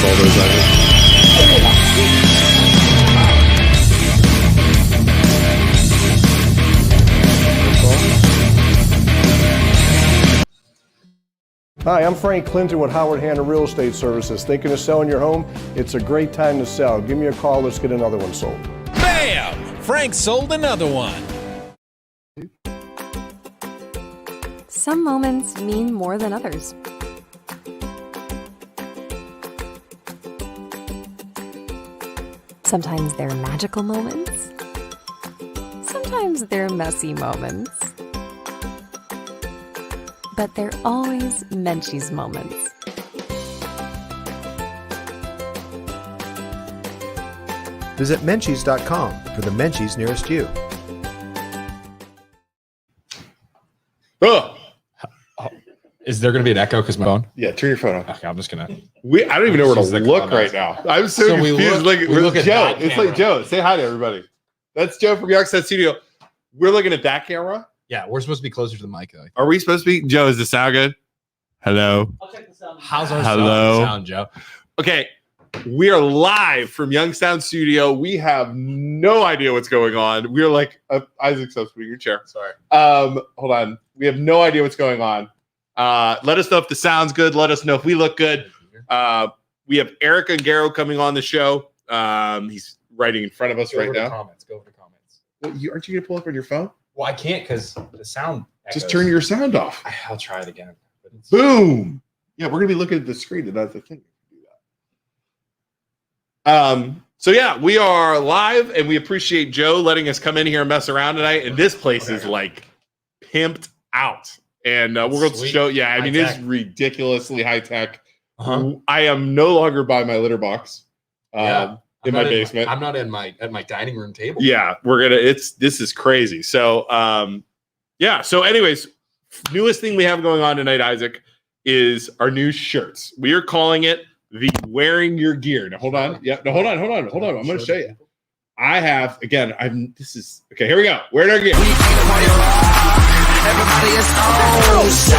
all those items. Hi, I'm Frank Clinton with Howard Hanna Real Estate Services. Thinking of selling your home? It's a great time to sell. Give me a call. Let's get another one sold. Bam! Frank sold another one. Some moments mean more than others. Sometimes they're magical moments. Sometimes they're messy moments. But they're always Menchie's moments. Visit Menchie's.com for the Menchie's nearest you. Oh, Is there going to be an echo because my phone? yeah. Turn your phone off. Okay, I'm just going to. I don't even know where to She's the look comments. right now. I'm so, So we confused. look- we look at Joe. that It's camera. like Joe. Say hi to everybody. That's Joe from Youngstown Studio. We're looking at that camera. Yeah, we're supposed to be closer to the mic. Though. Are we supposed to be? Joe, is the sound good? Hello. How's our Hello. sound, Joe? Okay. We are live from Youngstown Studio. We have no idea what's going on. We're like, Isaac, stop spinning your chair. Sorry. Hold on. We have no idea what's going on. Let us know if the sound's good. Let us know if we look good. We have Eric Ungaro coming on the show. He's writing in front of us Go right over to now. comments. Go over to comments. Well, aren't you going to pull up on your phone? Well, I can't because the sound. Just echoes. turn your sound off. I'll try it again. But it's- Boom. Yeah, we're going to be looking at the screen, and that's the thing. So yeah, we are live, and we appreciate Joe letting us come in here and mess around tonight. And this place is like pimped out, and we're going to Sweet. show. Yeah, I mean, it's High-tech. ridiculously high tech. Uh-huh. I am no longer by my litter box Yeah. in my basement. I'm not at my dining room table. Yeah, this is crazy. So yeah. So anyways, newest thing we have going on tonight, Isaac, is our new shirts. We are calling it the Wearing Your Gear. Now hold on. Yeah. No, hold on. I'm going to show you. I have again. This is okay. Here we go. Wearing our gear. Everybody is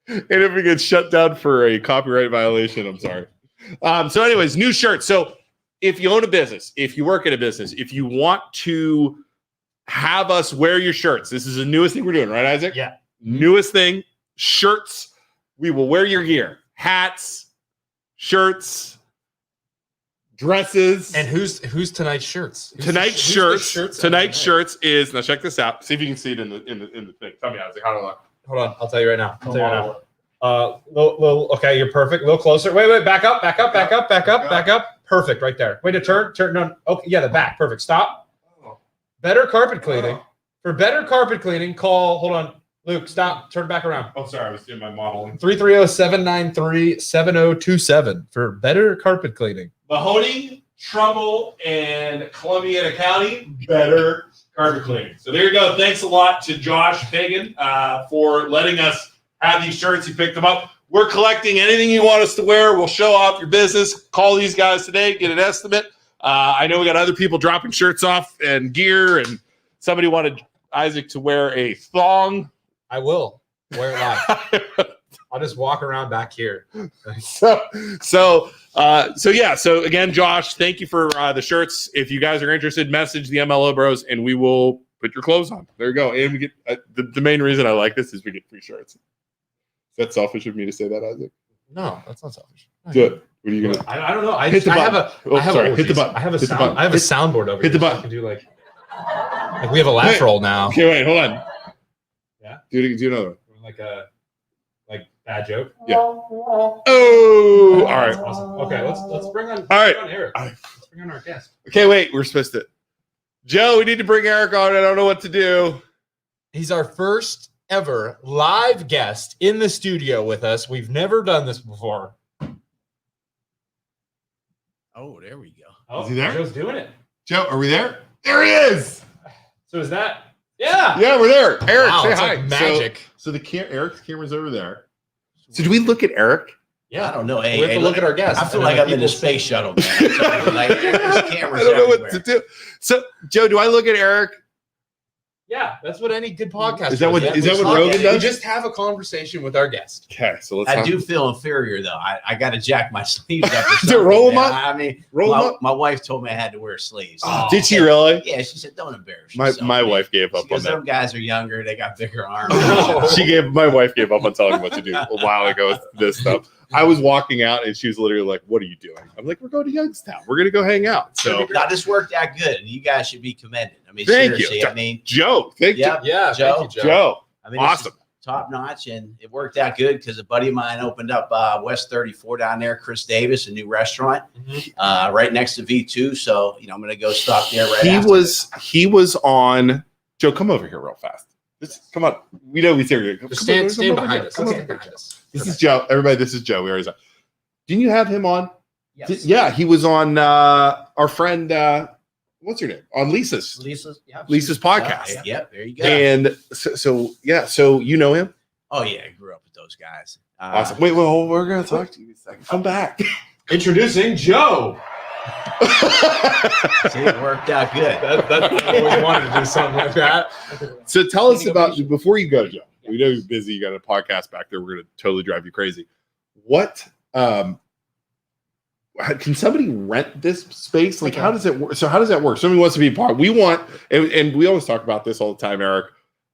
And if we get shut down for a copyright violation, I'm sorry. So anyways, new shirts. So if you own a business, if you work at a business, if you want to have us wear your shirts, this is the newest thing we're doing, right, Isaac? Yeah. Newest thing, shirts. We will wear your gear. Hats, shirts, dresses. And who's tonight's shirts? Tonight's shirts is, now check this out. See if you can see it in the thing. Tell me, Isaac, how do I look? Hold on, I'll tell you right now. Okay, you're perfect. A little closer. Wait, back up. Perfect, right there. Wait, to turn. No, okay, yeah, the back. Perfect. Stop. Better carpet cleaning. For better carpet cleaning, call. Hold on, Luke. Stop. Turn back around. Oh, sorry, I was doing my modeling. 330-793-7027 for better carpet cleaning. Mahoning, Trumbull, and Columbiana County, better carpet cleaning. So there you go. Thanks a lot to Josh Pagan for letting us have these shirts. He picked them up. We're collecting anything you want us to wear. We'll show off your business. Call these guys today. Get an estimate. I know we got other people dropping shirts off and gear, and somebody wanted Isaac to wear a thong. I will wear it live. I'll just walk around back here. So yeah. So again, Josh, thank you for the shirts. If you guys are interested, message the MLO Bros, and we will put your clothes on. There you go. And we get the main reason I like this is we get free shirts. Is that selfish of me to say that, Isaac? No, that's not selfish. Good. What are you gonna? I don't know. Hit the button. Hit the button. I have a Hit the sound. button. I have a soundboard over Hit here. the so button. I can do like we have a laugh roll now. Okay, wait, hold on. Yeah. Do another one. Like a bad joke. Yeah. Oh, all right. Awesome. Okay, let's bring on. All right. Bring on Eric. Let's bring on our guest. Okay, wait. We're supposed to. Joe, we need to bring Eric on. I don't know what to do. He's our first ever live guest in the studio with us. We've never done this before. Oh, there we go. Oh, Is he there? Joe's doing it. Joe, are we there? There he is. So is that? Yeah. Yeah, we're there. Eric, Wow, say it's hi. like magic. So Eric's camera's over there. So do we look at Eric? Yeah. I don't know. We Hey, have to look at our guests. I feel like I'm in a space shuttle, man. I'm telling you, like, there's cameras I don't know what everywhere. to do. So, Joe, do I look at Eric? Yeah, that's what any good podcast Is that what- does. is that We what talk- Rogan does? We just have a conversation with our guest. Okay, so let's. I have- do feel inferior though. I got to jack my sleeves up. Or To something, roll 'em man. up? I mean, Roll 'em up? my wife told me I had to wear sleeves. Oh, did she really? Yeah, she said, "Don't embarrass My yourself." my man." wife gave up on Because that. some guys are younger, they got bigger arms. My wife gave up on telling me what to do a while ago with this stuff. I was walking out and she was literally like, "What are you doing?" I'm like, "We're going to Youngstown. We're gonna go hang out." So, now this worked out good, and you guys should be commended. I mean, Thank seriously. you. I mean, Joe, thank yeah, Yeah, Joe. thank you, Joe. I mean, Awesome. top notch, and it worked out good because a buddy of mine opened up West 34 down there, Chris Davis, a new restaurant right next to V2. So I'm gonna go stop there right. He was on. Joe, come over here real fast. Come on. We know he's here. Come Stand over here. behind us. Come over Stand here. behind us. This is Joe. Everybody, this is Joe. We already saw. Didn't you have him on? Yes. Yeah, he was on our friend. What's her name? On Lisa's Lisa's podcast. Yep, there you go. And so you know him. Oh yeah, I grew up with those guys. Awesome. Wait, well, we're gonna talk to you in a second. Come back. Introducing Joe. See, it worked out good. I always wanted to do something like that. So tell us about before you go, Joe. We know you're busy. You got a podcast back there. We're gonna totally drive you crazy. What? Can somebody rent this space? Like, how does it work? So how does that work? Somebody wants to be a part. We want, and we always talk about this all the time, Eric.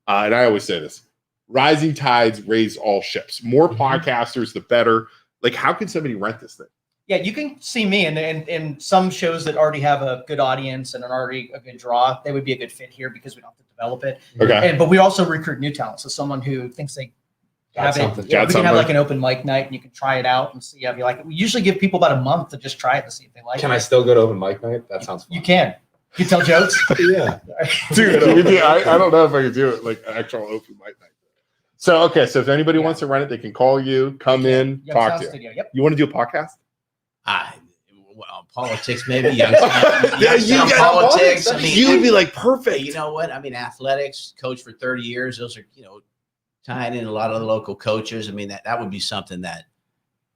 And I always say this: rising tides raise all ships. More podcasters, the better. Like, how can somebody rent this thing? Yeah, you can see me in some shows that already have a good audience and already a good draw. They would be a good fit here because we don't have to develop it. Okay. But we also recruit new talent. So someone who thinks they have it. something. Yeah, we can have like an open mic night and you can try it out and see how you like it. We usually give people about a month to just try it to see if they like it. Can I still go to open mic night? That sounds fun. You can. You can tell jokes. Yeah. Dude, I don't know if I can do it like actual open mic night. So if anybody wants to rent it, they can call you, come in, talk Youngstown to you. Studio. Yep. You want to do a podcast? Politics, maybe. Youngstown, Yeah, you Youngstown got politics. I You would mean, be like perfect. you know what? I mean, athletics, coach for 30 years. Those are, tying in a lot of the local coaches. I mean, that would be something that,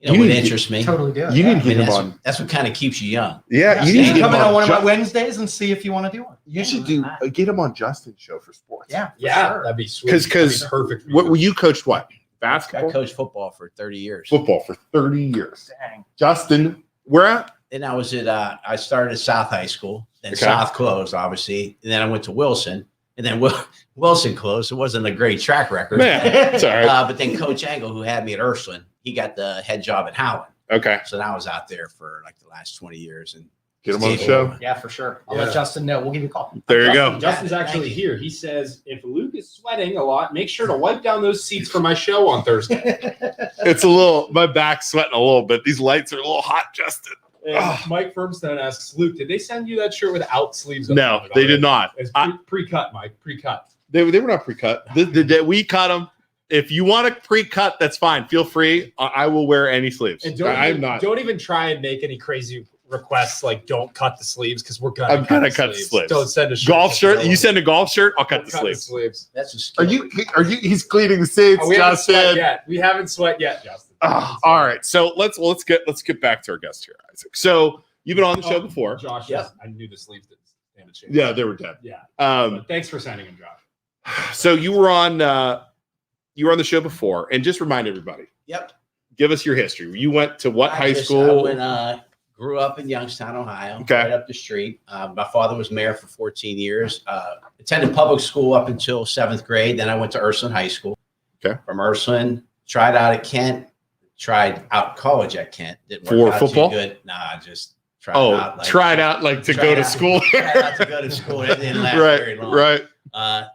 You would need to interest me. Totally do it. You yeah. need to get him on. That's what kind of keeps you young. Yeah, you You need to can get come him in on one of my Ju- Wednesdays and see if you want to do one. You should get him on Justin's show for sports. Yeah. Yeah, Sure. that'd be sweet. 'Cause That'd be perfect. for What you. were you coached? What I basketball? coached football for 30 years. Football for 30 years. Dang. Justin, where at? Then I was at, I started at South High School, then Okay. South closed, obviously. And then I went to Wilson, and then Wilson closed. It wasn't a great track record. Man, it's all right. But then Coach Angle, who had me at Ursuline, he got the head job at Howland. Okay, So now I was out there for like the last 20 years. And get him on the show. Yeah, for sure. I'll Yeah. let Justin know. We'll give you a call. There you go. Justin's Yeah, actually thank you. here. He says, if Luke is sweating a lot, make sure to wipe down those seats for my show on Thursday. It's a little. My back's sweating a little bit. These lights are a little hot, Justin. And Mike Firmstone asks, Luke, did they send you that shirt without sleeves? No, they did not. It's I- pre-cut, Mike. Pre-cut. They were not pre-cut. We cut them. If you want to pre-cut, that's fine. Feel free. I will wear any sleeves. And I'm don't even try and make any crazy requests like don't cut the sleeves because we're gonna I'm gonna cut the sleeves. Don't send a shirt. golf shirt. You send a golf shirt, I'll cut Don't the sleeves. that's a Are skill. you? He's cleaning the seats, We haven't sweat Justin. yet. We haven't sweat yet, Justin. All right. So let's get back to our guest here, Isaac. So you've been on the show before. Josh, Yep. I knew the sleeves didn't stand a chance. Yeah, they were dead. Yeah. But Thanks for sending him, Josh. so you were on the show before, and just remind everybody. Yep. Give us your history. You went to what high I school? grew up in Youngstown, Ohio, Okay. right up the street. My father was mayor for 14 years. Attended public school up until 7th grade. Then I went to Ursuline High School. Okay. From Ursuline, tried out at Kent, tried out college at Kent. Didn't For work out football? too good. Nah, just tried tried out like to go to school. Tried out to go to school. It didn't last very right, long. right.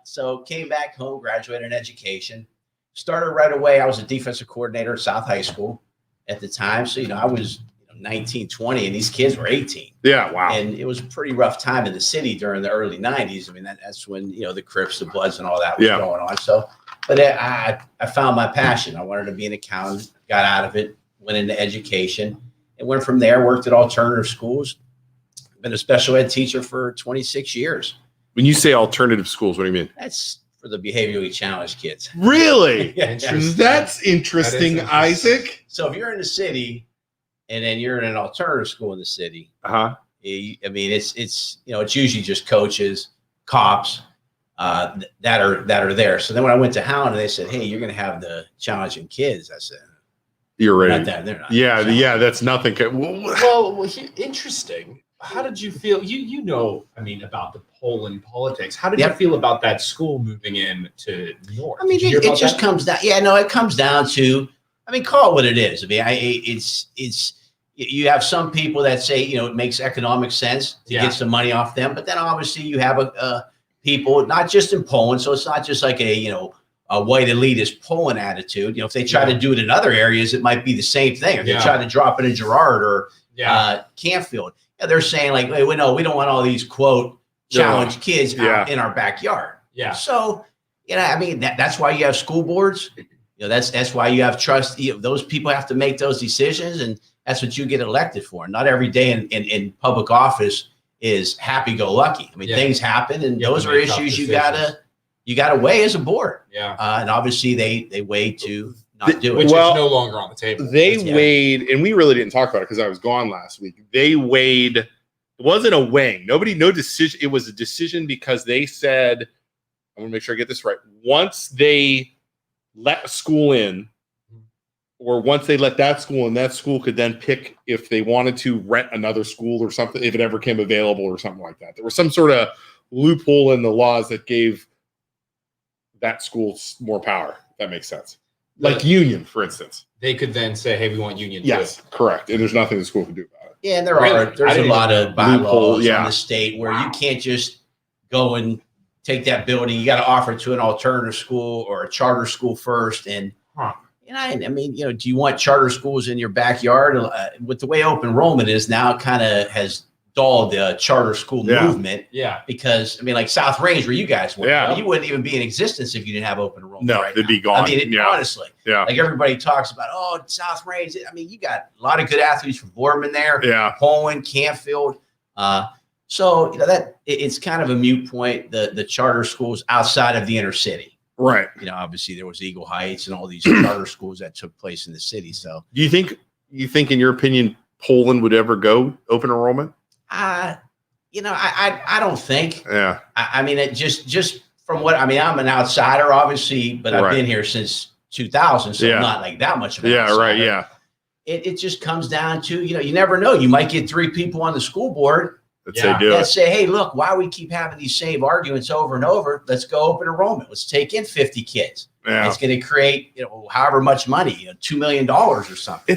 So came back home, graduated in education. Started right away. I was a defensive coordinator at South High School at the time. So, I was 19, 20, and these kids were 18. Yeah, wow. And it was a pretty rough time in the city during the early 90s. I mean, that's when, the Crips, the Bloods, and all that was going on. So, but I found my passion. I wanted to be an accountant, got out of it, went into education, and went from there, worked at alternative schools. Been a special ed teacher for 26 years. When you say alternative schools, what do you mean? That's for the behaviorally challenged kids. Really? Yeah. Interesting. That's interesting, That is interesting. Isaac. So if you're in the city and then you're in an alternative school in the city, Uh-huh. I mean, it's it's usually just coaches, cops that are there. So then when I went to Howland, they said, "Hey, you're going to have the challenging kids." I said, You're "They're right. not that. They're not." Yeah, challenging." yeah, that's nothing. Interesting. How did you feel? You know, I mean, about the Poland politics. How did Yep. you feel about that school moving in to New York? I mean, Did you hear it about just that? comes down. Yeah, no, it comes down to. I mean, call it what it is. I mean, it's. You have some people that say it makes economic sense to Yeah. get some money off them, but then obviously you have people not just in Poland, so it's not just like a white elitist Poland attitude. If they try to do it in other areas, it might be the same thing. If they try to drop it in Girard or Canfield, they're saying like, "Wait, no, we don't want all these quote challenged kids out in our backyard." Yeah. So I mean that's why you have school boards. That's why you have trust. Those people have to make those decisions, and that's what you get elected for. Not every day in public office is happy-go-lucky. I mean, things happen, and those are issues you gotta weigh as a board. Yeah. And obviously they weigh to not do Which it. is Well, no longer on the table. They Yeah. weighed, and we really didn't talk about it because I was gone last week. They weighed, it wasn't a weighing. No decision. It was a decision because they said, I want to make sure I get this right. Once they let a school in, or once they let that school in, that school could then pick if they wanted to rent another school or something, if it ever came available or something like that. There was some sort of loophole in the laws that gave that school more power. If that makes sense. Like Union, for instance. They could then say, "Hey, we want Union." Yes, too. correct. And there's nothing the school can do about it. Yeah, and Really? I there's didn't a lot even of know. bylaws Loophole, yeah. on the state where you can't just go and take that building. You got to offer it to an alternative school or a charter school first. And I mean, do you want charter schools in your backyard? With the way open enrollment is now, it kind of has dulled the charter school movement. Yeah. Because I mean, like South Range, where you guys went, Yeah. you wouldn't even be in existence if you didn't have open enrollment. No, right they'd now. be gone. I mean, honestly, Yeah. like everybody talks about, oh, South Range. I mean, you got a lot of good athletes from Boardman there. Yeah. Poland, Canfield. So that it's kind of a moot point. The charter schools outside of the inner city. Right. Obviously there was Eagle Heights and all these charter schools that took place in the city. So Do you think, in your opinion, Poland would ever go open enrollment? I don't think. Yeah. I mean, it just from what I'm an outsider, obviously, but I've been here since 2000, so I'm not like that much of an outsider. Right. Yeah. It just comes down to, you never know. You might get 3 people on the school board That say, hey, look, why we keep having these same arguments over and over? Let's go open enrollment. Let's take in 50 kids. Yeah. It's going to create, however much money, $2 million or something.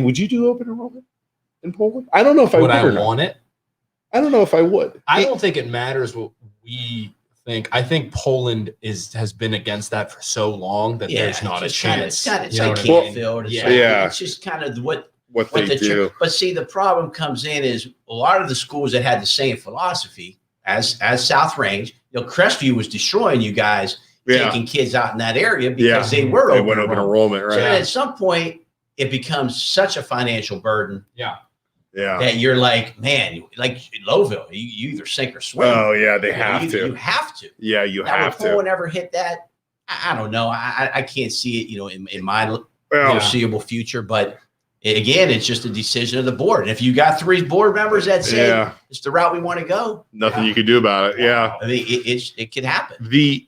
Would you do open enrollment in Poland? I don't know if I would. I or not. want it? I don't know if I would. I don't think it matters what we think. I think Poland has been against that for so long that there's not a chance. It's You know like what I mean? Canfield. Yeah. It's just kind of what they the do. But see, the problem comes in is a lot of the schools that had the same philosophy as South Range, Crestview was destroying you guys, taking kids out in that area because they were open enrollment. Right. So at some point, it becomes such a financial burden. Yeah. That you're like, man, like Lowville, you either sink or swim. Oh yeah, they have to. You have to. Yeah, you Now, have will Poland to. ever hit that? I don't know. I can't see it, in my Well, foreseeable future. But again, it's just a decision of the board. And if you got 3 board members that say it's the route we want to go, nothing you can do about it. Yeah. I mean, it could happen. The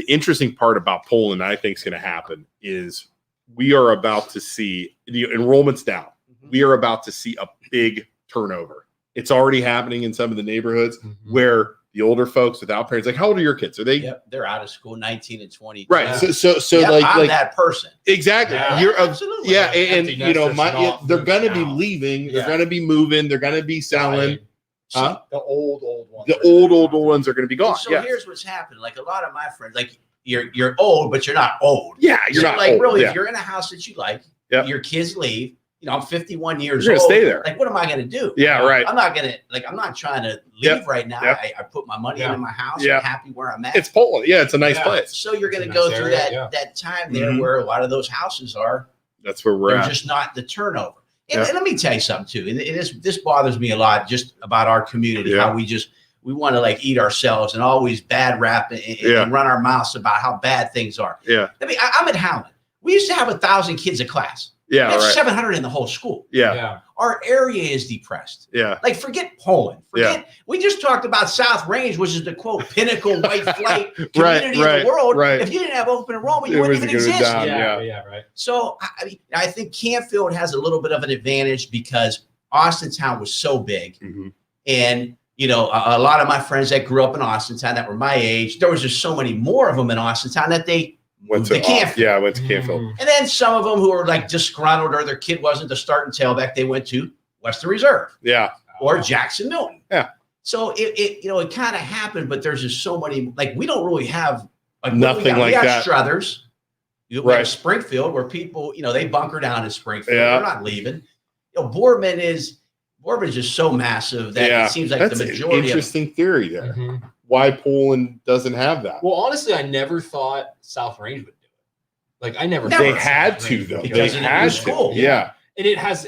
interesting part about Poland, I think, is going to happen is we are about to see the enrollment's down. We are about to see a big turnover. It's already happening in some of the neighborhoods where the older folks without parents, like, how old are your kids? Are they? Yep, they're out of school, 19 and 20. Right. So Yep, I'm like that person. exactly. Yeah, You're absolutely. yeah, and Empty nesters they're going to be out. leaving. They're going to be moving. They're going to be selling. The old ones. The old ones are going to be gone. So Yeah. here's what's happened. Like a lot of my friends, like you're old, but you're not old. Yeah, you're So, not like old. really. Yeah. If you're in a house that you like, Yep. your kids leave. I'm 51 years You're old. gonna stay there. Like, what am I going to do? Yeah, right. I'm not trying to leave right now. Yep. I put my money in my house. Yeah. I'm happy where I'm at. It's Poland. Yeah, it's a nice place. So you're going to It's a go nice through area, that time there Mhm. where a lot of those houses are. That's where we're They're at. just not the turnover. And, Yeah. and let me tell you something too. And this bothers me a lot just about our community. Yeah. How we want to like eat ourselves and always bad rap and run our mouths about how bad things are. Yeah. I mean, I'm at Howland. We used to have 1,000 kids a class. Yeah. That's Right. 700 in the whole school. Yeah. Our area is depressed. Yeah. Like, forget Poland. We just talked about South Range, which is the quote pinnacle white flight community in the world. Right. If you didn't have open enrollment, you wouldn't even exist. Right. So I think Canfield has a little bit of an advantage because Austintown was so big, and you know, a lot of my friends that grew up in Austintown that were my age, there was just so many more of them in Austintown that they went to Canfield. Yeah, went to Canfield. And then some of them who were like disgruntled or their kid wasn't the starting tailback, they went to Western Reserve. Yeah. Or Jackson Milton. Yeah. So it it kind of happened, but there's just so many, like we don't really have like nothing like that. We have Struthers. We have Springfield where people, you know, they bunker down in Springfield. They're not leaving. You know, Boardman's just so massive that it seems like that's the majority an interesting theory there. Why Poland doesn't have that. Well, honestly, I never thought South Range would do it. Like I never. They had to though. They had to. Yeah. And it has.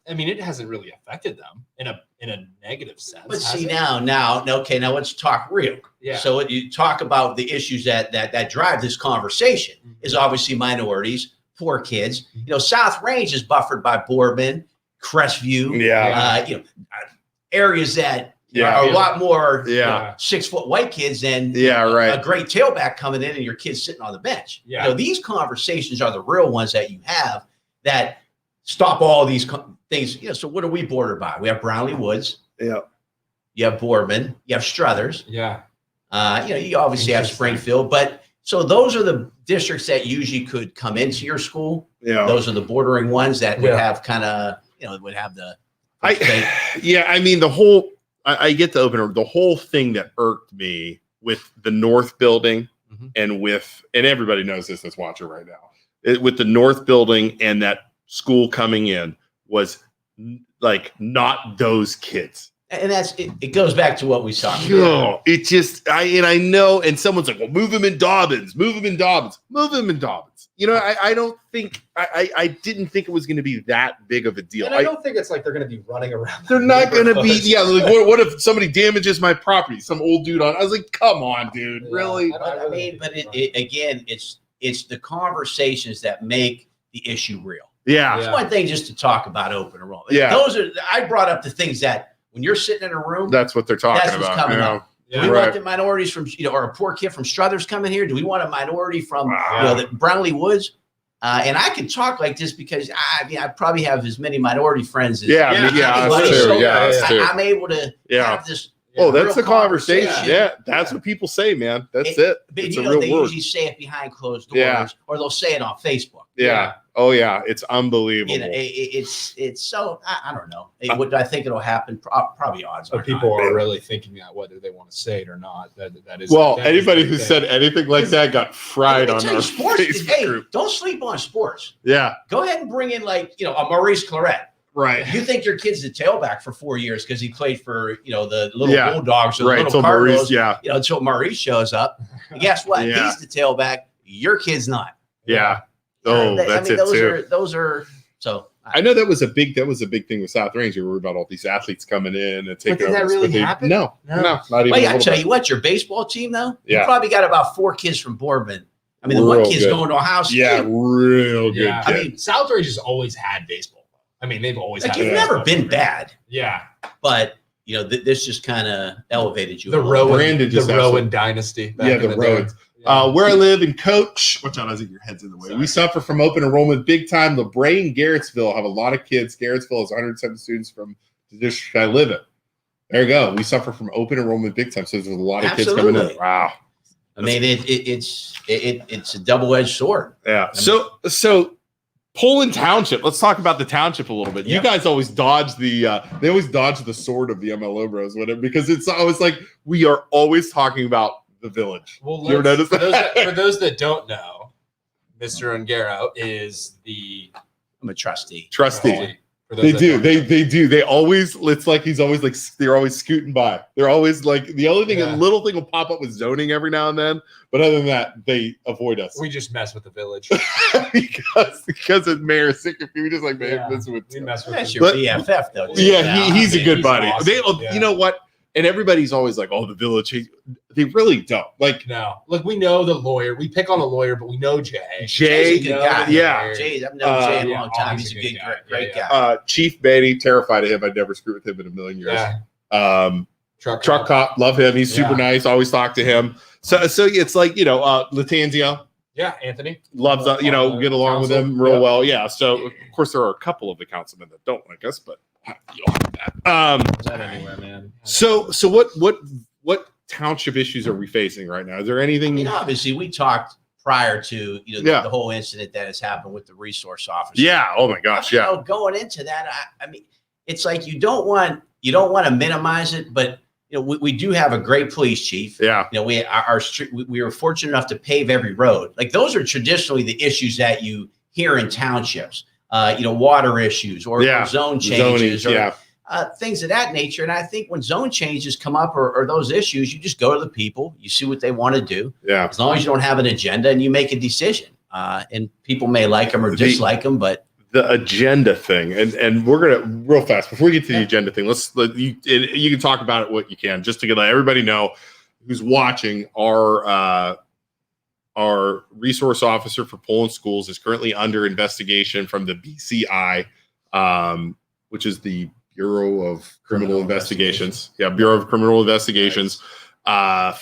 I mean, it hasn't really affected them in a negative sense. But see now, let's talk real. Yeah. So you talk about the issues that drive this conversation is obviously minorities, poor kids. You know, South Range is buffered by Boardman, Crestview. You know, areas that are a lot more 6 foot white kids than a great tailback coming in and your kids sitting on the bench. Yeah. You know, these conversations are the real ones that you have that stop all these things. You know, so what are we bordered by? We have Brownlee Woods. Yeah. You have Boardman. You have Struthers. Yeah. You know, you obviously have Springfield, but so those are the districts that usually could come into your school. Yeah. Those are the bordering ones that would have kind of, you know, would have the. I mean, I get the opener. The whole thing that irked me with the North building and everybody knows this that's watching right now, with the North building and that school coming in was like not those kids. And it goes back to what we saw. It just, I know, and someone's like, well, move him in Dobbins. You know, I don't think, I didn't think it was going to be that big of a deal. And I don't think it's like they're going to be running around. They're not going to be, like, what if somebody damages my property? Some old dude I was like, come on, dude, really? I mean, but again, it's the conversations that make the issue real. Yeah. It's one thing just to talk about open enrollment. Yeah. I brought up the things that when you're sitting in a room, that's what they're talking that's about. What's coming up. Yeah. Do we want the minorities from, you know, or a poor kid from Struthers coming here? Do we want a minority from, you know, the Brownlee Woods? And I can talk like this because I probably have as many minority friends as that's true. So that's true. I'm able to have this. Oh, that's the conversation. Yeah, that's what people say, man. That's it. It's you a know, real they word. usually say it behind closed doors, or they'll say it on Facebook. Yeah. Oh, yeah. It's unbelievable. You know, it's so I don't know. What I think it'll happen? Probably odds. But people are really thinking that whether they want to say it or not. That is. Anybody who said anything like that got fried on our sports. Facebook group. Don't sleep on sports. Yeah. Go ahead and bring in a Maurice Claret. Right. You think your kid's the tailback for 4 years because he played for the little Bulldogs or the little until Cardinals. Maurice, Until Maurice shows up. And guess what? Yeah. He's the tailback. Your kid's not. Yeah. Oh, that's it too. Those are so. I know that was a big thing with South Range. We were about all these athletes coming in and taking over. Did that really happen? No, not even. Well, I tell you what, your baseball team though, you probably got about 4 kids from Boardman. I mean, the one kid's going to Ohio State. Yeah, real good. Yeah. I mean, South Range has always had baseball. I mean, they've always had. You've never been bad. Yeah, but this just kind of elevated you. The Rowan dynasty. Yeah, the Rowan. Where I live in Coach, watch out, I think your head's in the way. We suffer from open enrollment big time. LeBray and Garrettsville have a lot of kids. Garrettsville has 107 students from the district I live in. There you go. We suffer from open enrollment big time. So there's a lot of kids coming in. Wow. I mean, it's a double-edged sword. Yeah. So Poland Township. Let's talk about the township a little bit. You guys always dodge the sword of the MLO Bros, whatever, because it's always like we are always talking about the village. Well, you ever notice that? For those that don't know, Mr. Ungaro is I'm a trustee. They do. They always, it's like he's always like, they're always scooting by. They're always like, the only thing, a little thing will pop up with zoning every now and then. But other than that, they avoid us. We just mess with the village. because the mayor is sick of you. We just like, mess with we mess with That's your BFF though. Yeah, he's a good buddy. Awesome. You know what? and everybody's always like, "Oh, the village." They really don't. Like, No, like we know the lawyer. We pick on the lawyer, but we know Jay. Jay's a good guy. yeah. Jay, I've known Jay a yeah, long time. he's He's a a good good, guy. great Yeah, guy. Chief Manny, terrified of him. I'd never screw with him in a million years. Yeah. Truck cop, love him. He's super nice. Always talk to him. So it's like, Latanzio Yeah, Anthony loves, get along with him real well. Yeah. So of course there are a couple of the councilmen that don't like us, but you'll have that. Is that anywhere, man? So what township issues are we facing right now? Is there anything? Obviously, we talked prior to the whole incident that has happened with the resource officer. Yeah. Oh my gosh. Yeah. Going into that, I mean, it's like you don't want to minimize it, but we do have a great police chief. Yeah. We were fortunate enough to pave every road. Like those are traditionally the issues that you hear in townships. Water issues or zone changes or things of that nature. And I think when zone changes come up or those issues, you just go to the people, you see what they want to do. Yeah. As long as you don't have an agenda and you make a decision. And people may like them or dislike them, but the agenda thing, and we're gonna real fast before we get to the agenda thing. You can talk about it what you can, just to let everybody know who's watching. Our resource officer for Poland schools is currently under investigation from the BCI, which is the Bureau of Criminal Investigations. Yeah, Bureau of Criminal Investigations. They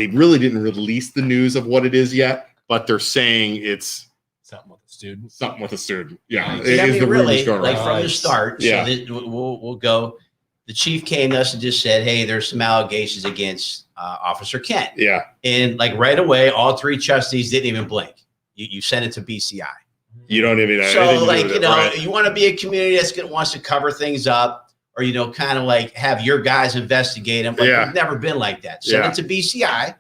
really didn't release the news of what it is yet, but they're saying it's something with a student. Something with a student. Yeah, really, like from the start. Yeah, so we'll go. The chief came to us and just said, "Hey, there's some allegations against Officer Kent." Yeah, and like right away, all three trustees didn't even blink. You sent it to BCI. You don't even know. So like you want to be a community wants to cover things up, or kind of like have your guys investigate them. Like we've never been like that. Send it to BCI,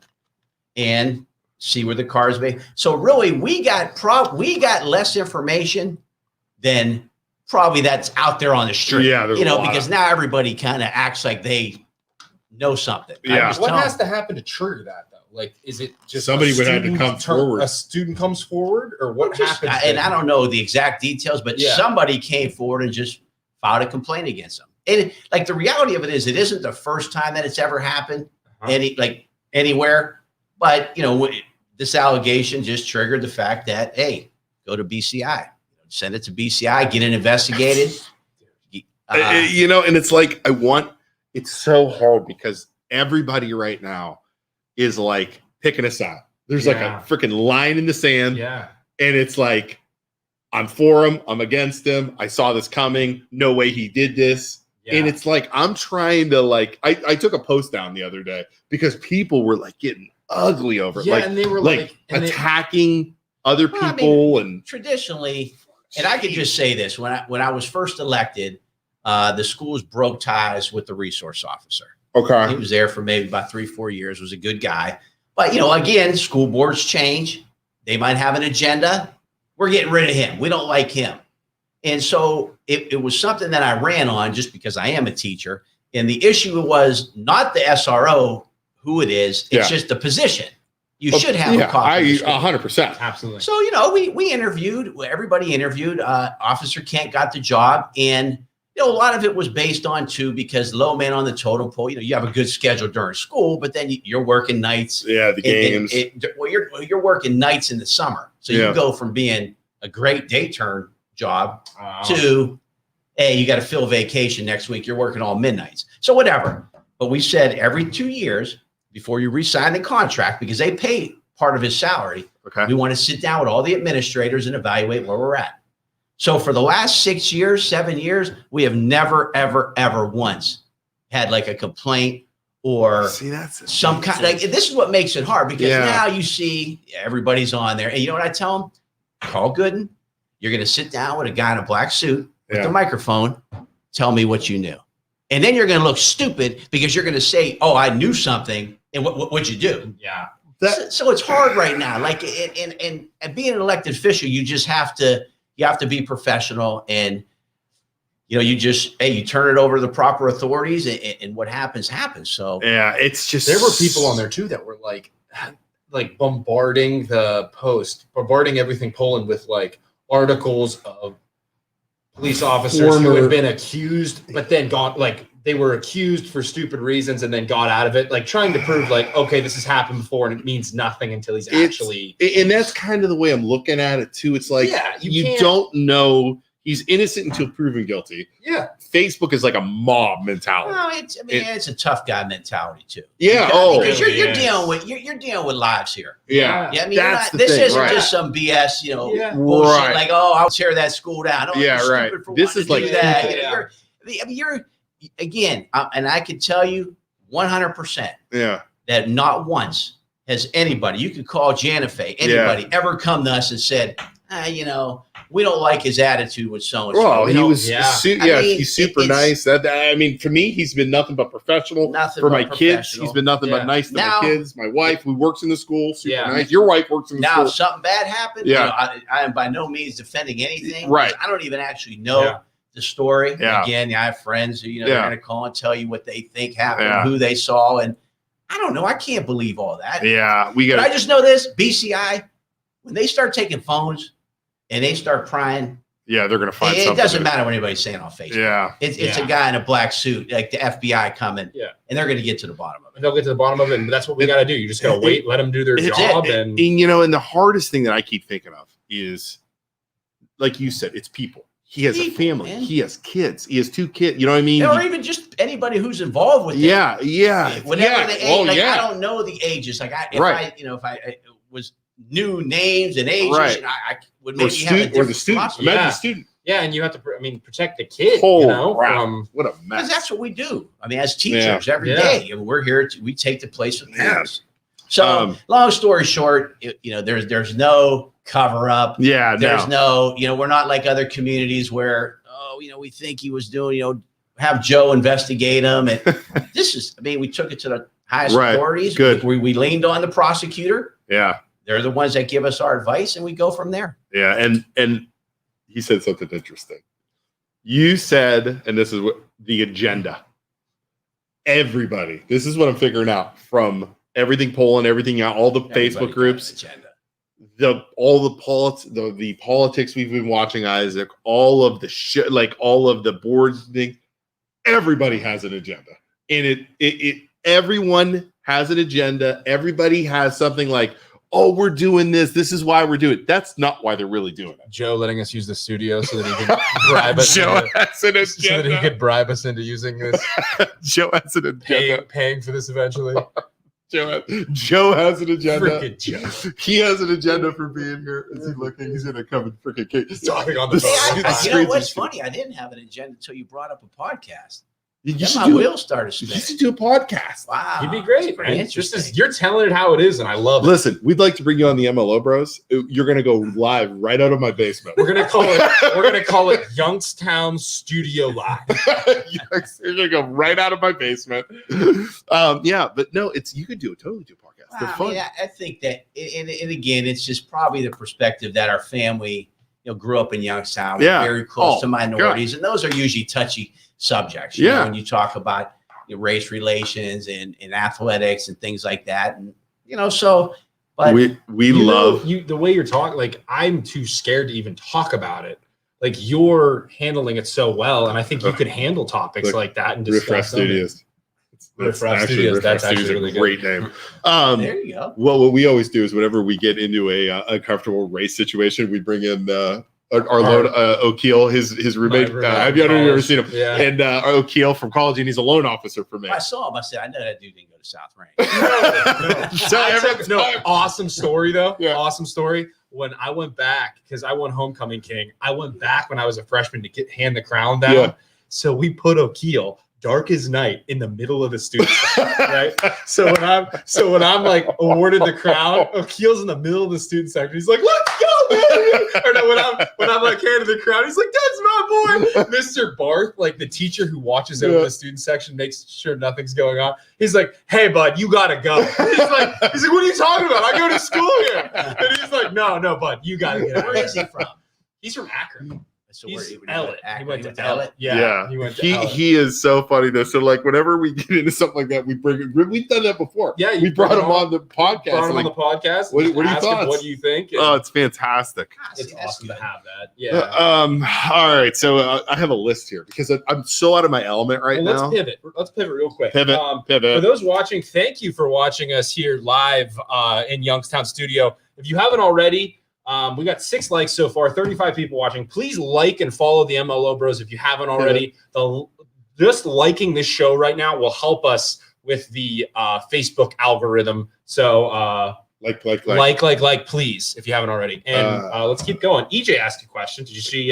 and see where the cars may. So really, we got less information than probably that's out there on the street. Yeah, because now everybody kind of acts like they know something. Yeah. What has to happen to trigger that though? Like, is it just somebody would have to come forward? A student comes forward, or what happens? And I don't know the exact details, but somebody came forward and just filed a complaint against them. And like the reality of it is, it isn't the first time that it's ever happened anywhere. But this allegation just triggered the fact that, hey, go to BCI, send it to BCI, get it investigated. And it's like it's so hard because everybody right now is like picking a side. There's like a freaking line in the sand. Yeah. And it's like, I'm for him, I'm against him. I saw this coming. No way he did this. Yeah. And it's like, I'm trying to I took a post down the other day because people were like getting ugly over it. And they were attacking other people. And traditionally, and I could just say this, when I was first elected, the schools broke ties with the resource officer. Okay. He was there for maybe about 3-4 years, was a good guy. But, again, school boards change. They might have an agenda. We're getting rid of him. We don't like him. And so it was something that I ran on just because I am a teacher. And the issue was not the SRO, who it is. It's just the position. You should have a copy. 100%. Absolutely. So, we interviewed, everybody interviewed. Officer Kent got the job. And, a lot of it was based on because low man on the totem pole, you have a good schedule during school, but then you're working nights. Yeah, the games. You're working nights in the summer. So you go from being a great day turn job to, hey, you got to fill vacation next week. You're working all midnights. So whatever. But we said every 2 years before you re-sign the contract, because they pay part of his salary, we want to sit down with all the administrators and evaluate where we're at. So for the last 6 years, 7 years, we have never, ever, ever once had like a complaint or some kind. Like this is what makes it hard because now you see everybody's on there, and you know what I tell them? Carl Gooden, you're going to sit down with a guy in a black suit with the microphone. Tell me what you knew, and then you're going to look stupid because you're going to say, "Oh, I knew something," and what'd you do? Yeah. So it's hard right now. Like and being an elected official, you just have to. You have to be professional, and you just you turn it over to the proper authorities, and what happens. So it's just there were people on there too that were like bombarding the post, bombarding everything Poland with articles of police officers who had been accused, but then gone they were accused for stupid reasons and then got out of it, like trying to prove like, okay, this has happened before and it means nothing until he's actually. And that's kind of the way I'm looking at it too. It's like, Yeah, you don't know. He's innocent until proven guilty. Yeah. Facebook is like a mob mentality. Well, it's a tough guy mentality too. Yeah. Because you're dealing with you're dealing with lives here. Yeah. Yeah. I mean, That's the this thing, isn't right. just some BS, bullshit. Right. Like, oh, I'll tear that school down. Oh, Yeah, you're right. stupid for This wanting is to like do that. people. You're again, and I can tell you 100% Yeah. that not once has anybody, you could call Janife, anybody ever come to us and said, we don't like his attitude with so-and-so. Well, he was, I mean, he's super nice. I mean, for me, he's been nothing but professional. For my kids, he's been nothing but nice to my kids. My wife, who works in the school, super nice. Your wife works in the school. Now, if something bad happened, I am by no means defending anything. Right. I don't even actually know the story. Yeah. Again, I have friends who, they're going to call and tell you what they think happened, who they saw. And I don't know. I can't believe all that. Yeah. But I just know this, BCI, when they start taking phones and they start prying, they're going to find something. It doesn't matter what anybody's saying on Facebook. Yeah. It's a guy in a black suit, like the FBI coming, and they're going to get to the bottom of it. They'll get to the bottom of it, and that's what we got to do. You just got to wait, let them do their job. And and the hardest thing that I keep thinking of is, like you said, it's people. He has a family. Man. He has kids. He has 2 kids. You know what I mean? Or even just anybody who's involved with it. Yeah. Whatever the age, I don't know the ages. Like if I was new names and ages, I would maybe have a different the student. Imagine the student. Yeah, and you have to protect the kid. From what a mess. Because that's what we do. I mean, as teachers every day, and we're here. We take the place of parents. So, long story short, there's no cover up. Yeah, there's no, we're not like other communities where, we think he was doing, have Joe investigate him. And this is, we took it to the highest authorities. Good. We leaned on the prosecutor. Yeah. They're the ones that give us our advice, and we go from there. Yeah, and he said something interesting. You said, and this is what the agenda. Everybody, this is what I'm figuring out from everything polling, everything out, all the Facebook groups, all the politics we've been watching, Isaac, all of the shit, like all of the boards thing. Everybody has an agenda, and everyone has an agenda. Everybody has something like, oh, we're doing this. This is why we're doing it. That's not why they're really doing it. Joe letting us use the studio so that he can bribe us. Joe has an agenda. So that he could bribe us into using this. Joe has an agenda. Paying for this eventually. Joe has an agenda. Freaking Joe. He has an agenda for being here. Is he looking? He's gonna come and freaking kick. Talking on the phone. You know what's funny? I didn't have an agenda until you brought up a podcast. My wheels started spinning. You should do a podcast. Wow, you'd be great, man. You're telling it how it is, and I love it. Listen, we'd like to bring you on the MLO Bros. You're gonna go live right out of my basement. We're gonna call it Youngstown Studio Live. You're gonna go right out of my basement. But no, you could totally do a podcast. They're fun. I think that, and again, it's just probably the perspective that our family, grew up in Youngstown, very close to minorities, and those are usually touchy subjects. You know, when you talk about race relations and athletics and things like that, and but we love you the way you're talking. Like, I'm too scared to even talk about it. Like, you're handling it so well, and I think you could handle topics like that and discuss them. Refresh Studios. That's Studios actually a great name. There you go. Well, what we always do is whenever we get into a uncomfortable race situation, we bring in our loan O'Keel, his roommate. Have you ever seen him? Yeah. And O'Keel from college, and he's a loan officer for me. I saw him. I said, I know that dude didn't go to South Range. Awesome story though. Yeah. Awesome story. When I went back, because I won Homecoming King, I went back when I was a freshman to hand the crown down. Yeah. So we put O'Keel, dark as night, in the middle of the student section, right? So when I'm like awarded the crown, O'Keel's in the middle of the student section. He's like, "Let's go, man!" Or no, when I'm like handing the crown, he's like, "That's my boy, Mr. Barth," like the teacher who watches over the student section, makes sure nothing's going on. He's like, "Hey, bud, you gotta go." He's like, "What are you talking about? I go to school here." And he's like, "No, bud, you gotta get out." Where is he from? He's from Akron. So He's where Ellet. He went to Ellet. Ellet. Yeah. He went to Ellet. He is so funny though. So like whenever we get into something like that, we've done that before. Yeah, we brought him on the podcast. Brought him on the podcast. What are your asked him, thoughts? What do you think? And Oh, it's fantastic. it's awesome to have that. Yeah. All right. So I have a list here because I'm so out of my element right Well, now. Let's pivot real quick. Pivot. For those watching, thank you for watching us here live in Youngstown Studio. If you haven't already, we got 6 likes so far, 35 people watching. Please like and follow the MLO Bros if you haven't already. Just liking this show right now will help us with the Facebook algorithm. So like, please, if you haven't already. And let's keep going. EJ asked a question. Did you see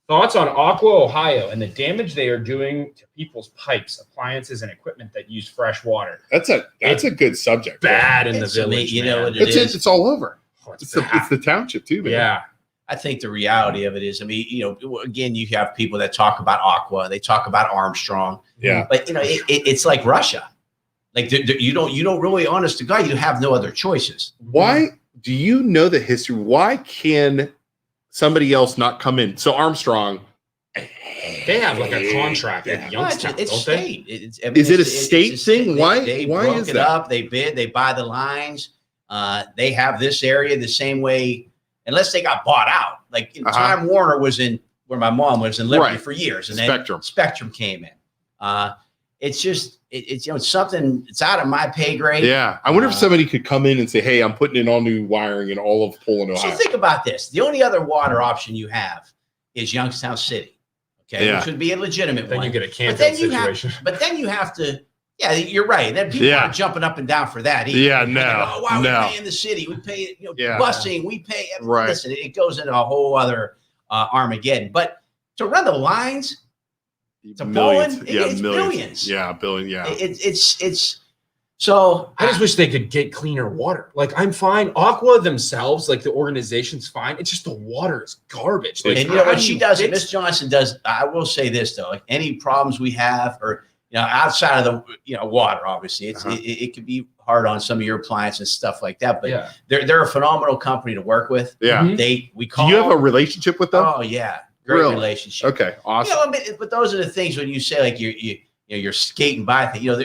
thoughts on Aqua, Ohio, and the damage they are doing to people's pipes, appliances, and equipment that use fresh water? That's a good subject. Bad in the village. You know what It's all over. Oh, It's the township too, man. Yeah. I think the reality of it is, I mean, again, you have people that talk about Aqua, they talk about Armstrong. Yeah. But it's like Russia. Like you don't really, honest to God, you have no other choices. Why do you know the history? Why can somebody else not come in? So Armstrong, They have like a contract at Youngstown, It's don't state. they? Is it a state thing? Why broke is it that? up? They bid. They buy the lines. They have this area the same way, unless they got bought out. Like Time Warner was in where my mom was in Liberty for years, and then Spectrum came in. It's just it's something. It's out of my pay grade. Yeah, I wonder if somebody could come in and say, "Hey, I'm putting in all new wiring in all of Poland, Ohio." So think about this: the only other water option you have is Youngstown City, which would be a legitimate Then one. you get a Canfield situation. But then you have to. Yeah, you're right. Then people aren't jumping up and down for that either. Yeah, Why we pay in the city? We pay, busing. We pay. Right. Listen, it goes into a whole other Armageddon. But to run the lines to Poland, it's billions. Yeah, billion. Yeah. It's so. I just wish they could get cleaner water. Like I'm fine. Aqua themselves, like the organization's fine. It's just the water is garbage. Like, And what she does, Miss Johnson does. I will say this though: like any problems we have, or outside of the water, obviously, it could be hard on some of your appliances and stuff like that. But they're a phenomenal company to work with. Yeah, we call. Do you have a relationship with them? Oh yeah, great relationship. Okay, awesome. But those are the things when you say like you're skating by things.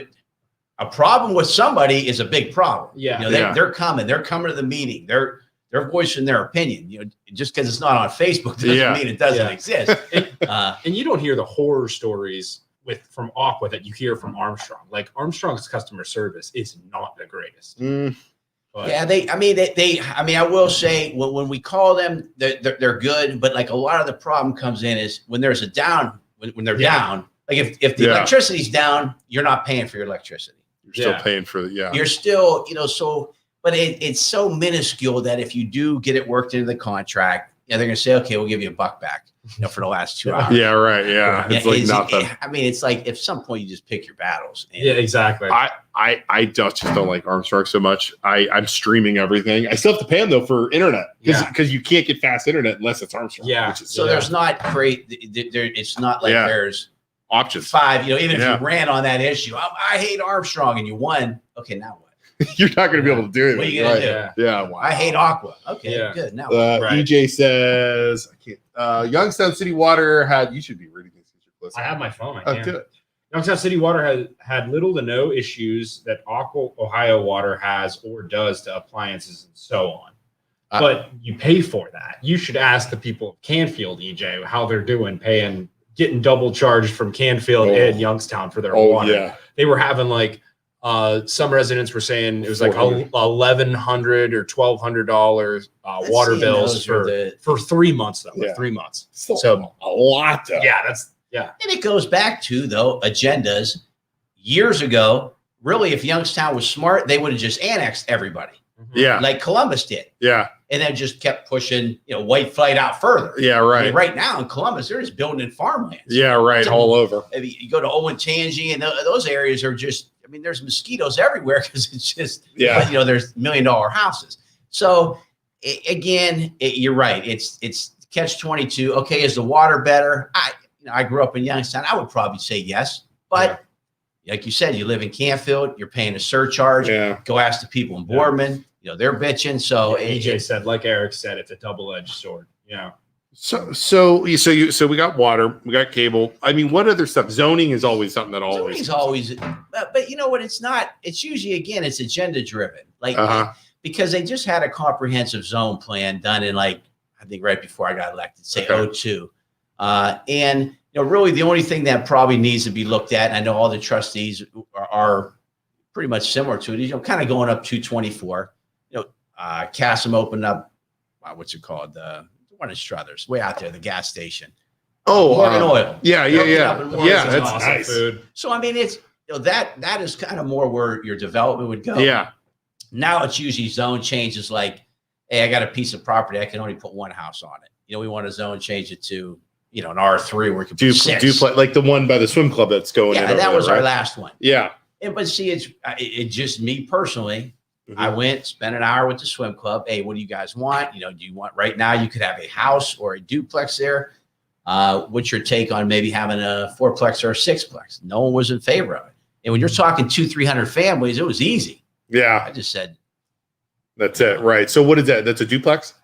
A problem with somebody is a big problem. Yeah, they're coming. They're coming to the meeting. They're voicing their opinion. Just because it's not on Facebook doesn't mean it doesn't exist. And you don't hear the horror stories from Aqua that you hear from Armstrong. Like Armstrong's customer service is not the greatest. But, I will say when we call them, they're good, but like a lot of the problem comes in is when there's a down, when they're down, like if the electricity's down, you're not paying for your electricity. You're still paying for You're still, but it's so minuscule that if you do get it worked into the contract, they're going to say, okay, we'll give you $1 back, for the last 2 hours. Yeah, right. Yeah, it's like nothing. It's like at some point you just pick your battles. Yeah, exactly. I just don't like Armstrong so much. I'm streaming everything. I still have to pay them though for internet because you can't get fast internet unless it's Armstrong. Yeah. So there's not great. It's not like there's options. 5. Even if you ran on that issue, I hate Armstrong, and you won. Okay, now what? You're not going to be able to do it. What are you going to do? Yeah. Wow. I hate Aqua. Okay, good. Now EJ says, I can't. Youngstown City Water had. You should be reading this. I have my phone. I can. Good. Youngstown City Water had little to no issues that Aqua Ohio Water has or does to appliances and so on. But you pay for that. You should ask the people of Canfield, EJ, how they're doing, getting double charged from Canfield and Youngstown for their water. Yeah. They were having like some residents were saying it was like $1,100 or $1,200 water bills for 3 months though. Yeah. 3 months. So a lot though. Yeah. And it goes back to agendas years ago. Really, if Youngstown was smart, they would have just annexed everybody. Yeah. Like Columbus did. Yeah. And then just kept pushing, white flight out further. Yeah, right. I mean, right now in Columbus, they're just building in farmlands. Yeah, right. All over. I mean, you go to Olentangy, and those areas are just. I mean, there's mosquitoes everywhere because it's just. But, there's $1 million houses. So again, you're right. It's catch-22. Okay, is the water better? I grew up in Youngstown. I would probably say yes, but. Like you said, you live in Canfield, you're paying a surcharge. Yeah. Go ask the people in Boardman. They're bitching. So EJ said, like Eric said, it's a double-edged sword. Yeah. So we got water, we got cable. I mean, what other stuff? Zoning is always something that Zoning's always, but you know what? It's not. It's usually again, it's agenda driven. Like because they just had a comprehensive zone plan done in like I think right before I got elected, say 02. And you know, really the only thing that probably needs to be looked at, and I know all the trustees are pretty much similar to it, is, you know, kind of going up 224. You know, Cassim opened up, what's it called? The one in Struthers, way out there, the gas station. Morgan Oil. Yeah. That's awesome nice. Food. So I mean, it's you know that is kind of more where your development would go. Yeah. Now it's usually zone changes like, hey, I got a piece of property, I can only put one house on it. You know, we want to zone change it to, you know, an R3 where we can put six. Duplex, like the one by the swim club that's going in. Yeah, that was our last one. Yeah. But see, it just me personally. I went, spent an hour with the swim club. Hey, what do you guys want? You know, do you want right now? You could have a house or a duplex there. What's your take on maybe having a fourplex or a sixplex? No one was in favor of it. And when you're talking 200-300 families, it was easy. Yeah. I just said, that's it. Right. So what is that? That's a duplex?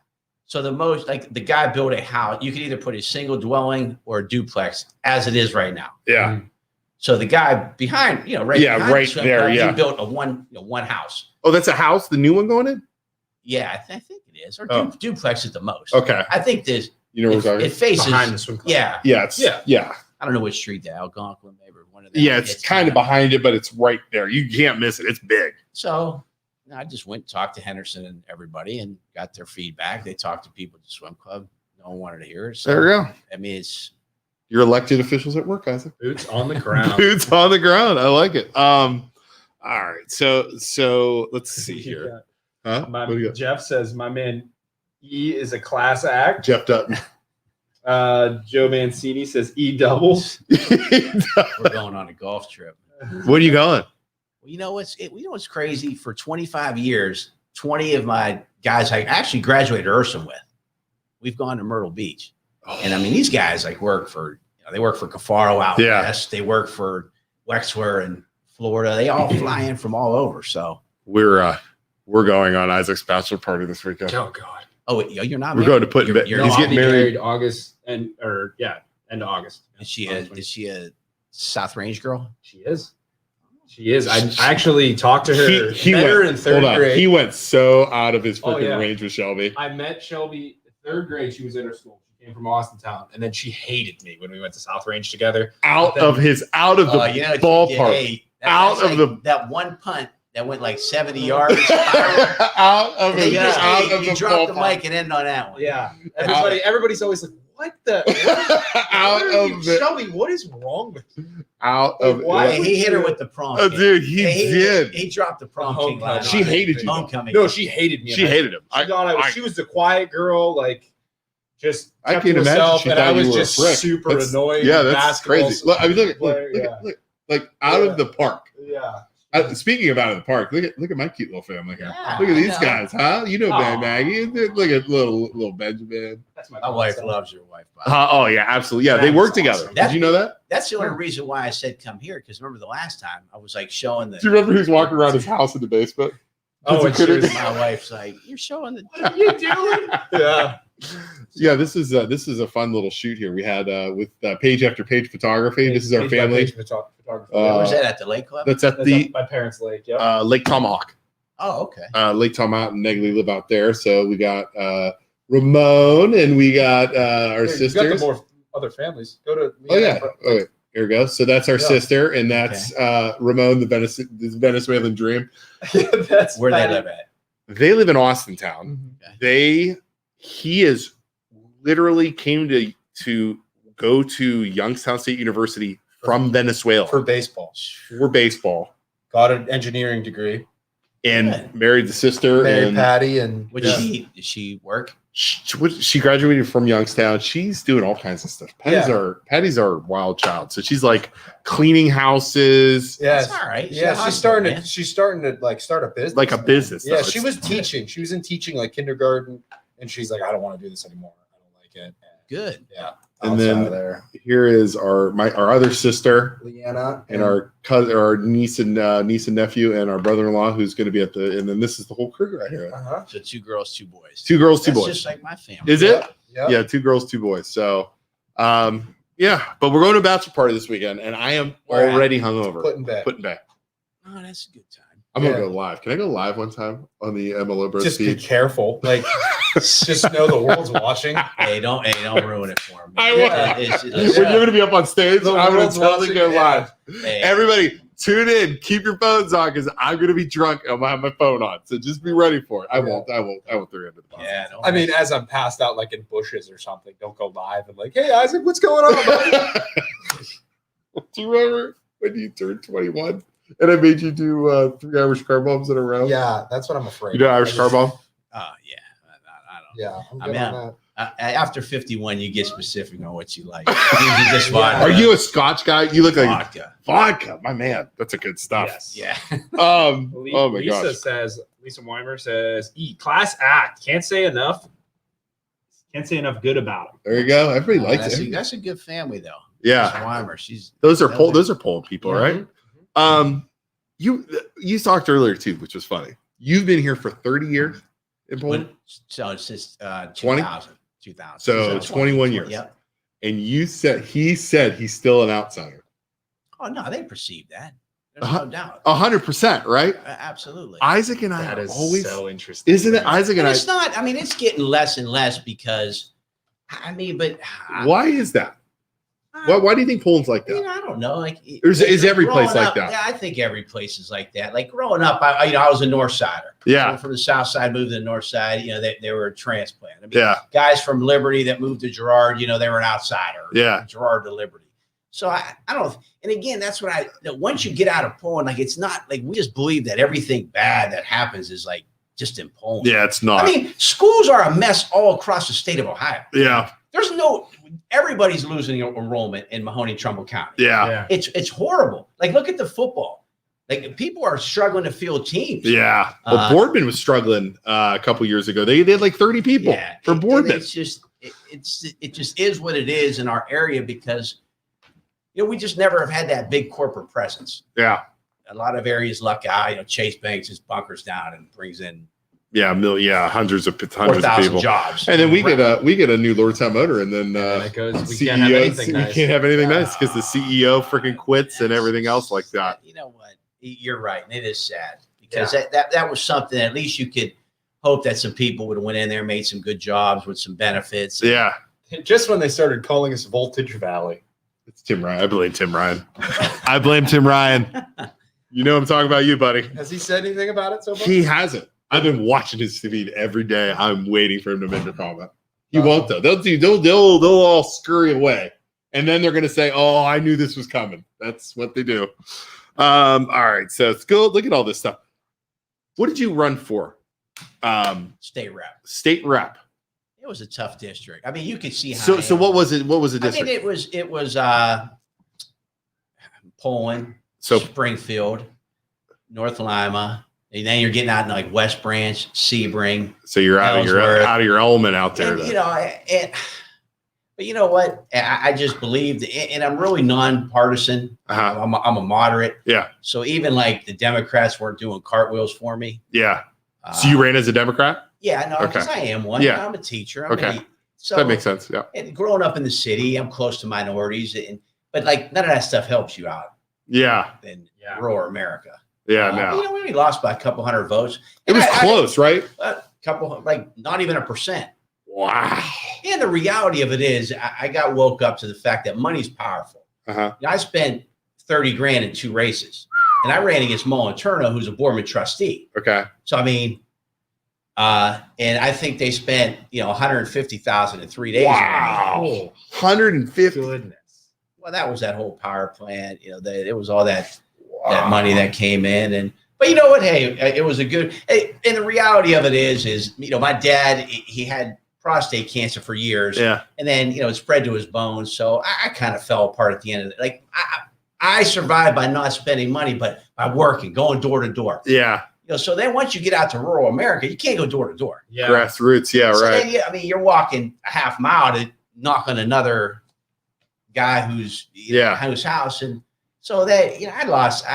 So the most, like the guy built a house. You could either put a single dwelling or a duplex as it is right now. Yeah. So the guy behind, you know, right behind right the swim there, club, he built a one house. Oh, that's a house? The new one going in? Yeah, I think it is. Or duplex at the most. Okay. I think there's, you know, it faces behind the swim club. Yeah. Yeah. I don't know which street that Algonquin, maybe one of them. Yeah, it's kind of behind it, but it's right there. You can't miss it. It's big. So I just went and talked to Henderson and everybody and got their feedback. They talked to people at the swim club. No one wanted to hear it. So, there we go. I mean, it's your elected officials at work, Isaac. Boots on the ground. Boots on the ground. I like it. All right. So let's see here. Huh? What do you got? Jeff says my man E is a class act. Jeff Dutton. Joe Mancini says E doubles. we're going on a golf trip. Where are you going? Well, you know what's crazy? For 25 years, 20 of my guys I actually graduated Urson with, we've gone to Myrtle Beach. And I mean, these guys like work for, they work for Cafaro out west. They work for Wexler in Florida. They all fly in from all over. So we're going on Isaac's bachelor party this weekend. Oh God. Oh, wait, you're not. We're going to put. He's getting married August end of August. Is she a South Range girl? She is. She is. I actually talked to her. He met went, her in third grade. He went so out of his freaking range with Shelby. I met Shelby third grade. She was in her school. She came from Austintown, and then she hated me when we went to South Range together. Out of the ballpark. That one punt that went like 70 yards. out of the you dropped the mic and end on that one. Yeah. Everybody's always like, what the? Shelby, what is wrong with you? He hit her with the prom. Oh, dude, he did. He dropped the prom king. She hated you. Homecoming. No, she hated me. She hated him. She was the quiet girl, like just I can't imagine. She and I thought was you were just a prick. super annoying. Yeah, that's crazy. Look, I mean, look, like out of the park. Yeah. Speaking of out of the park, look at my cute little family here. Yeah, look at these guys, huh? You know, Maggie. Look at little Benjamin. That's my wife loves your wife. Oh yeah, absolutely. Yeah, they work together. Awesome. Did you know that? That's the only reason why I said come here, because remember the last time I was like showing the. Do you remember who's walking around his house in the basement? Oh, and my wife's like, "You're showing the. What are you doing?" Yeah. Yeah, this is a fun little shoot here we had with Page After Page Photography. This is our family. Where's that at the lake club? That's at my parents' lake. Yeah. Lake Tomahawk. Oh, okay. Lake Tomahawk and Negley live out there, so we got Ramon and we got our sisters. You got the more other families. Go to. Okay, here we go. So that's our sister, and that's Ramon, the Venezuelan dream. That's where they live at. They live in Austintown. Okay. He is literally came to go to Youngstown State University from Venezuela for baseball. Got an engineering degree and married the sister. Married Patty and did she work? She graduated from Youngstown. She's doing all kinds of stuff. Patty's our wild child. So she's like cleaning houses. Yeah, that's all right. Yeah, she's starting to like start a business. Like a business. Yeah, she was teaching. She was in teaching like kindergarten, and she's like, I don't want to do this anymore. I don't like it. Good. Yeah. And then here is our other sister, Leanna, and our cousin, our niece and nephew, and our brother-in-law, who's going to be and then this is the whole crew right here. So 2 girls, 2 boys. 2 girls, 2 boys. Just like my family. Is it? Yeah, 2 girls, 2 boys. So, yeah, but we're going to a bachelor party this weekend, and I am already hungover. Put in bed. Oh, that's a good time. I'm gonna go live. Can I go live one time on the MLO BROS Just be feed? careful. Like, just know the world's watching. Hey, don't ruin it for me. I will. When you're gonna be up on stage, I'm gonna world's totally go watching, live. Hey. Everybody, tune in. Keep your phones on because I'm gonna be drunk. I'm gonna have my phone on, so just be ready for it. I won't throw you under the bus. Yeah, I mean, as I'm passed out like in bushes or something, don't go live and like, hey Isaac, what's going on, buddy? Do you remember when you turned 21 and I made you do 3 Irish car bombs in a row? Yeah, that's what I'm afraid. You know Irish car bomb? Oh yeah, I don't. Yeah, I'm I good mean, on that. After 51, you get specific on what you like. You just vodka. Are you a Scotch guy? You look like vodka, my man. That's a good stuff. Yes. Yeah. Oh my Lisa gosh. Lisa Weimer says, class act. Can't say enough good about him. There you go. Everybody likes it. That's a good family though. Yeah. Weimer, she's Those are Poland people, right? You talked earlier too, which was funny. You've been here for 30 years in Poland? So it's just 20? 2000. So 21 years. Yep. And he said he's still an outsider. Oh no, they perceive that. There's no doubt. 100%, right? Absolutely. Isaac and I That are is always so interesting. Isn't it? Isaac and And I. it's not. I mean, it's getting less and less because, I mean, but Why is that? Why do you think Poland's like that? I don't know. Like, Is every place growing like up, that? Yeah, I think every place is like that. Like growing up, I was a North Sider. Yeah. From the South Side, moved to the North Side. They were a transplant. I mean, Yeah. Guys from Liberty that moved to Girard, they were an outsider. Yeah. Girard to Liberty. So I don't. And again, that's what once you get out of Poland, like it's not like we just believe that everything bad that happens is like just in Poland. Yeah, it's not. I mean, schools are a mess all across the state of Ohio. Yeah. Everybody's losing enrollment in Mahoney-Trumbull County. Yeah. It's horrible. Like, look at the football. Like, people are struggling to field teams. Yeah. Well, Boardman was struggling a couple years ago. They had like 30 people for Boardman. It's just it just is what it is in our area because we just never have had that big corporate presence. Yeah. A lot of areas luck out. Chase Banks just bunkers down and brings in hundreds of 4,000 people. jobs. And then we get a new Lordstown Motor, and then it goes, we CEO, can't have anything nice. We can't have anything nice because the CEO freaking quits and everything else like that. You know what? You're right, and it is sad because that was something at least you could hope that some people would have went in there, made some good jobs with some benefits. Yeah. Just when they started calling us Voltage Valley. It's Tim Ryan. I blame Tim Ryan. I blame Tim Ryan. You know I'm talking about you, buddy. Has he said anything about it so far? He hasn't. I've been watching his feed every day. I'm waiting for him to make a comment. He won't though. They'll all scurry away, and then they're gonna say, "Oh, I knew this was coming." That's what they do. All right, so let's go look at all this stuff. What did you run for? State rep. State rep. It was a tough district. I mean, you could see how. So what was it? What was the district? I mean, it was Poland, Springfield, North Lima. And then you're getting out in like West Branch, Sebring. So you're out of your element out there. And, but you know what? I just believed, and I'm really nonpartisan. I'm a moderate. Yeah. So even like the Democrats weren't doing cartwheels for me. Yeah. So you ran as a Democrat? Yeah, no, because I am one. Yeah. I'm a teacher. So that makes sense. Yeah. And growing up in the city, I'm close to minorities, but like none of that stuff helps you out. Yeah. In rural America. Yeah, no. We only lost by a couple hundred votes. It was close, right? A couple, like not even 1%. Wow. And the reality of it is, I got woke up to the fact that money's powerful. I spent $30,000 in 2 races, and I ran against Mullen Turner, who's a Boardman trustee. Okay. So I mean, and I think they spent $150,000 in 3 days. Wow. 150. Goodness. Well, that was that whole power plant. It was all that money that came in, but you know what? Hey, it was a good. And the reality of it is my dad, he had prostate cancer for years. Yeah. And then it spread to his bones. So I kind of fell apart at the end of it. Like I survived by not spending money, but by working, going door to door. Yeah. So then once you get out to rural America, you can't go door to door. Yeah. Grassroots. Yeah. So right. then, I mean, you're walking a half mile to knock on another guy whose house, and so that I lost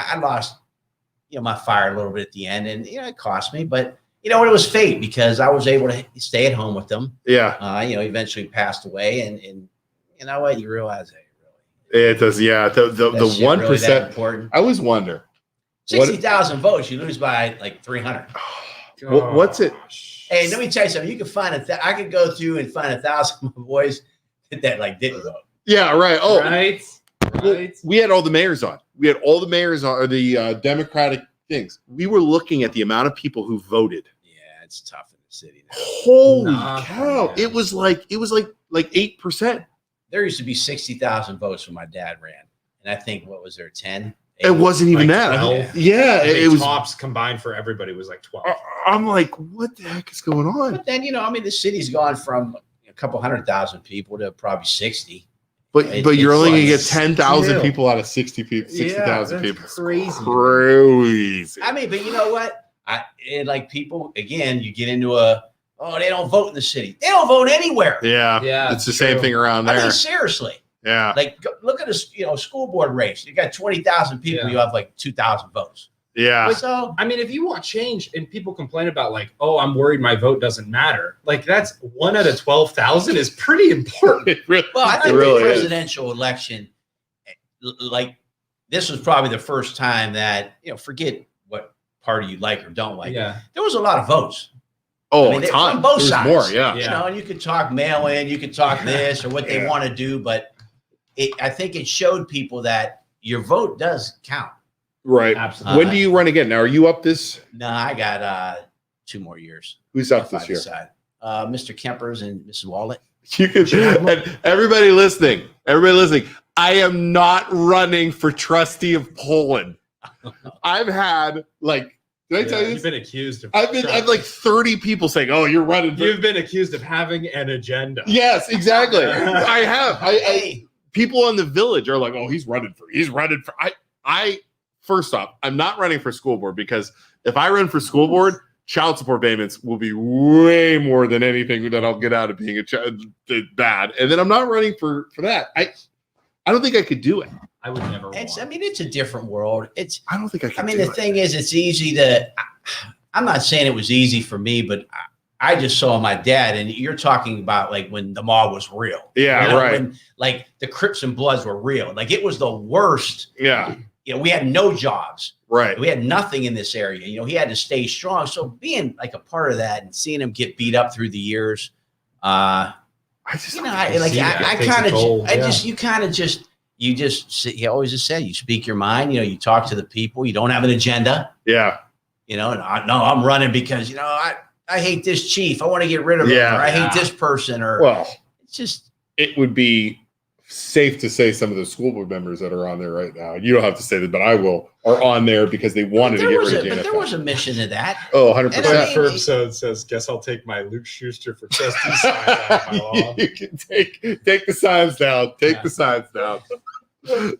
my fire a little bit at the end, and it cost me, but you know, it was fate because I was able to stay at home with them. Yeah. You know, eventually passed away, and you know what? You realize that it does. Yeah. The 1%. Really that important. I always wonder. 60,000 votes, you lose by like 300. What's it? Hey, let me tell you something. You can find I could go through and find 1,000 boys that like didn't vote. Yeah. Right. Oh, Right. well, we had all the mayors on. We had all the mayors on, or the Democratic things. We were looking at the amount of people who voted. Yeah, it's tough in the city now. Holy cow! Man. It was like 8%. There used to be 60,000 votes when my dad ran, and I think what was there 10? It wasn't even that. 12. Yeah, it was tops combined for everybody was like 12. I'm like, what the heck is going on? But then, you know, I mean, the city's gone from a couple 100,000 people to probably 60. But you're only gonna get 10,000 people out of 60,000 people. Crazy. I mean, but you know what? Like people again, you get into they don't vote in the city. They don't vote anywhere. Yeah. It's the same thing around there. I mean, seriously. Yeah. Like look at this, you know, school board race. You got 20,000 people. You have like 2,000 votes. Yeah. So I mean, if you want change and people complain about like, oh, I'm worried my vote doesn't matter. Like that's 1 out of 12,000 is pretty important. Well, I think the presidential election, like this was probably the first time that, you know, forget what party you like or don't like. Yeah. There was a lot of votes. Oh, I mean, a ton. on both sides. More, yeah. You know, and you could talk mail in, you could talk this or what they want to do, but I think it showed people that your vote does count. Right. Absolutely. When do you run again? Now, are you up this? No, I got 2 more years. Who's up this year? Mr. Kempers and Mrs. Wallet. You can, and everybody listening, I am not running for trustee of Poland. I've had like, did I tell you this? You've been accused of. I've like 30 people saying, "Oh, you're running." You've been accused of having an agenda. Yes, exactly. I have. People in the village are like, "Oh, he's running for." I first off, I'm not running for school board because if I run for school board, child support payments will be way more than anything that I'll get out of being a child bad. And then I'm not running for that. I don't think I could do it. I would never. I mean, it's a different world. I don't think I could. I mean, the thing is, it's easy to. I'm not saying it was easy for me, but I just saw my dad, and you're talking about like when the mall was real. Yeah, you know, right. When, like the Crips and Bloods were real. Like it was the worst. Yeah. You know, we had no jobs. Right. We had nothing in this area. You know, he had to stay strong. So being like a part of that and seeing him get beat up through the years, you kind of just. He always just said, you speak your mind, you know, you talk to the people, you don't have an agenda. Yeah. You know, and I'm running because, you know, I hate this chief. I want to get rid of him. Or I hate this person. Or it's just. It would be safe to say some of the school board members that are on there right now, you don't have to say that, but I will, are on there because they wanted to get rid of the NFL. But there was a mission to that. Oh, 100%. Ferb says, guess I'll take my Luke Schuster for trustee sign out of my lawn. You can take the signs down. Take the signs down.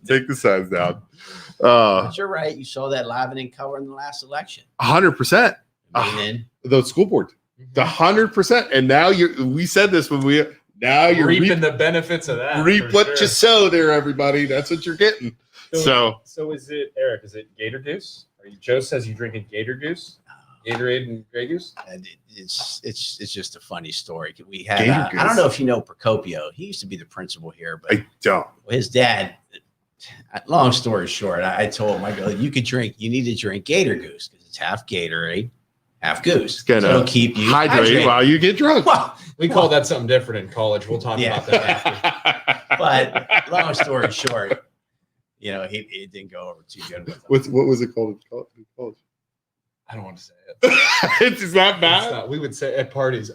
Take the signs down. But you're right. You saw that live and in color in the last election. 100%. The school board. The 100%. And now we said this when you're reaping the benefits of that. Reap what you sow there, everybody. That's what you're getting. So is it, Eric, is it Gator Goose? Joe says you're drinking Gator Goose? Gatorade and Grey Goose? And it's just a funny story. We had I don't know if you know Procopio. He used to be the principal here, but I don't. His dad. Long story short, I told him, I go, you need to drink Gator Goose because it's half Gatorade, half Goose. It's gonna keep you hydrated while you get drunk. We call that something different in college. We'll talk about that after. But long story short, you know, it didn't go over too good with him. What was it called in college? I don't want to say it. It's not bad. We would say at parties,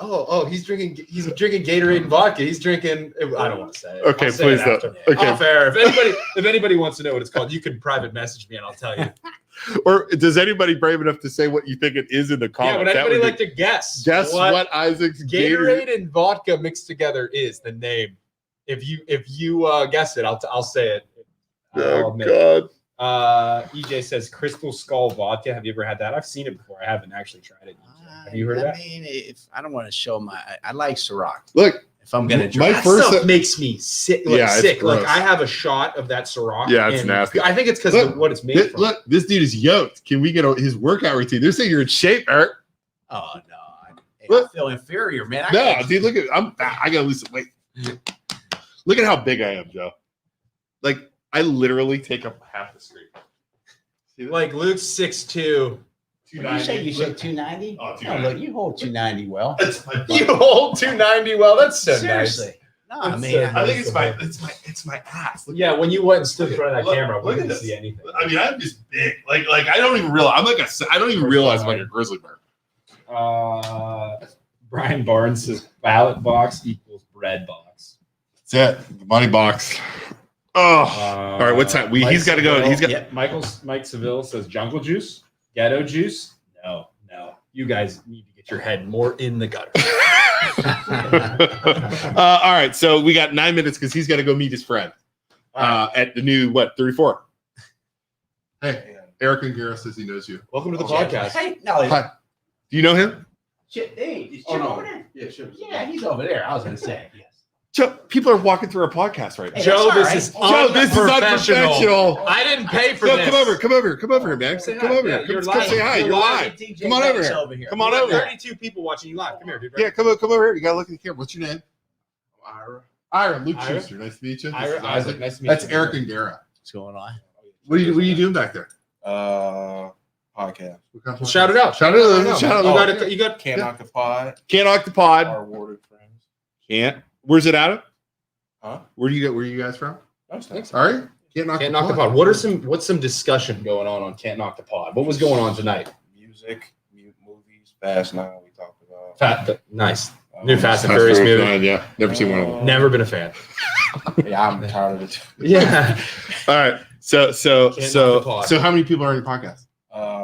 he's drinking Gatorade and vodka. He's drinking. I don't want to say it. Okay, please don't. Okay, fair. If anybody wants to know what it's called, you can private message me and I'll tell you. Or does anybody brave enough to say what you think it is in the comments? Yeah, would anybody like to guess? Guess what Isaac's Gatorade and vodka mixed together is the name. If you guess it, I'll say it. Oh God. EJ says Crystal Skull vodka. Have you ever had that? I've seen it before. I haven't actually tried it. Have you heard of that? I mean, if I don't want to show I like Ciroc. Look, if I'm gonna drink, that stuff makes me sick. Sick. Gross. Like I have a shot of that Ciroc. Yeah, it's nasty. I think it's because of what it's made from. Look, this dude is yoked. Can we get his workout routine? They're saying you're in shape, Eric. Oh no, I Look. feel inferior, man. No, dude, look at I gotta lose some weight. Look at how big I am, Joe. Like I literally take up half the screen. See that? Like Luke's 6'2". You say 290? Oh, Oh, 290. look, you hold 290 well. That's my You hold 290 well. That's so Seriously. nice. No, I That's mean, so I think it's my ass. Look Yeah, when you went and stood in front of that Look- camera, we look at didn't this. see anything. I mean, I'm just big. Like I don't even realize. I don't even realize I'm like a grizzly bear. Brian Barnes says ballot box equals bread box. That's it. The money box. Oh, all right. What time? He's got to go. He's got. Mike Seville says jungle juice, ghetto juice. No. You guys need to get your head more in the gutter. All right. So we got 9 minutes because he's got to go meet his friend at the new 34. Hey, Eric Ungaro says he knows you. Welcome to the podcast. Hey, no, Hi. Do you know him? Hey, is Chip over there? Yeah, he's over there. I was going to say, yes. Joe, people are walking through our podcast right now. Hey, Joe, that's this all right. is Joe, this is unprofessional. I didn't pay for Joe, this. come over here, man. Say Come hi. over Yeah, here. you're Come live. say hi. You're live. DJ Come on over Banks here. Come on We got over here. 32 people watching you live. Come here, dude. Yeah, come over here. You gotta look at the camera. What's your name? Ira. Luke Ira. Schuster. Nice to meet you. Ira This is Isaac, nice to meet That's you. Eric Ungaro. What's going on? What are you doing back there? Podcast. Well, shout it out. Shout it out. Shout You out. got it. You got. Can't knock the pod. Can't knock the pod. Our awarded friends. Can't. Where's it out of? Huh? Where you guys from? Youngstown. All right. Can't knock the pod. What's some discussion going on Can't Knock the Pod? What was going on tonight? Music, movies, Fast 9 we talked about. Nice. New Fast and Furious movie. Yeah. Never seen one of them. Never been a fan. Yeah, I'm tired of it. Yeah. All right. So Can't knock the pod. how many people are in your podcast?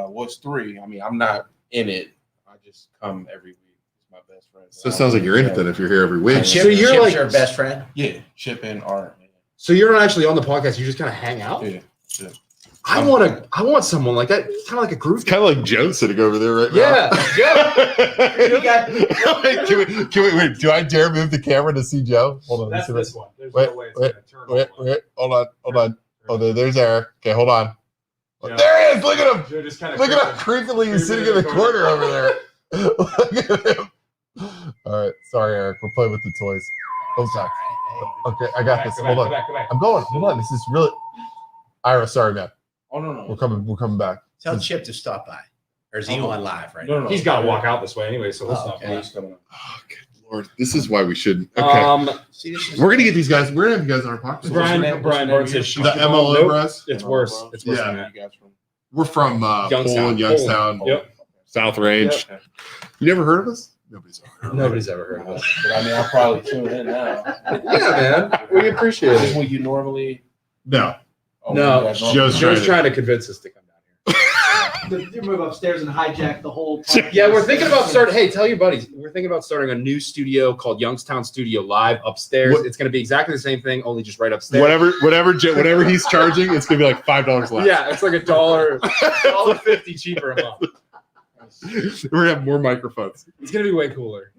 What's 3? I mean, I'm not in it. I just come every week. It's my best friend. So it sounds like you're in it then if you're here every week. Chip, So you're Chip's like- your best friend? Yeah, Chip and Art. So you're not actually on the podcast. You just kind of hang out. Yeah. I want someone like that. Kind of like a group. It's kind of like Joe sitting over there right Yeah. now. Wait, do I dare move the camera to see Joe? Hold on. That's let's see this one. There's Wait, no way it's wait, gonna turn Wait. Hold on. Oh, there's Eric. Okay, hold on. Yeah. There he is. Look at him. Joe just kind of Look at how creepily he's sitting in the corner over there. Look at him. All right. Sorry, Eric. We're playing with the toys. Hold on. Okay, I got this. Hold on. I'm going. Hold on. This is really. Ira, sorry, man. Oh, no. We're coming back. Tell Chip to stop by. Or is he on live right No, now? no. He's got to walk out this way anyway, so let's Oh, not. okay. He's coming up. Oh, good Lord. This is why we shouldn't. Okay. See, this is We're going to get these guys. We're going to have you guys on our podcast. Brian Barnes says The MLO BROS. It's worse. It's worse Yeah. than that. You guys from? We're from Poland, Youngstown, Yep. South Range. You never heard of us? Nobody's ever heard of us. Nobody's ever heard of us. But I mean, I'll probably tune in now. Yeah, man. We appreciate Is this it. what you normally? No. Oh, No, you guys normally- Joe's Joe's trying to convince us to come down You move upstairs and hijack the whole. here. Yeah, we're thinking about starting. Hey, tell your buddies. We're thinking about starting a new studio called Youngstown Studio Live upstairs. What- It's going to be exactly the same thing, only just right upstairs. Whatever he's charging, it's gonna be like $5 less. Yeah, it's like $1.50 cheaper a month. We're gonna have more microphones. It's going to be way cooler.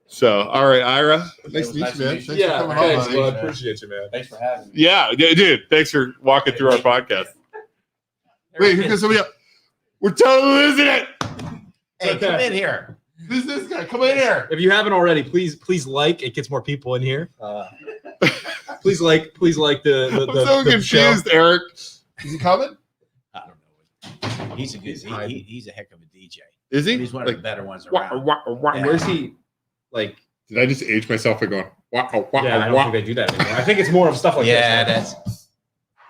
So, all right, Ira, nice was to meet nice you, to man. meet you. Thanks for coming on, thanks, buddy. bud. Appreciate you, man. Thanks for having me. Yeah, dude. Thanks for walking through our podcast. Wait, here comes somebody else. We're totally losing it. Hey, come in here. Who's this guy? Come in here. If you haven't already, please like. It gets more people in here. Please like the I'm so the show. confused, Eric. Is he coming? I don't know. He's a good. He's a heck of a DJ. Is he? He's one of Like, the better ones wah, around. wah, wah, Yeah. Where's he? Like, Did I just age myself by going? Wah, wah, yeah, I don't wah. think they do that anymore. I think it's more of stuff like Yeah, this. that's.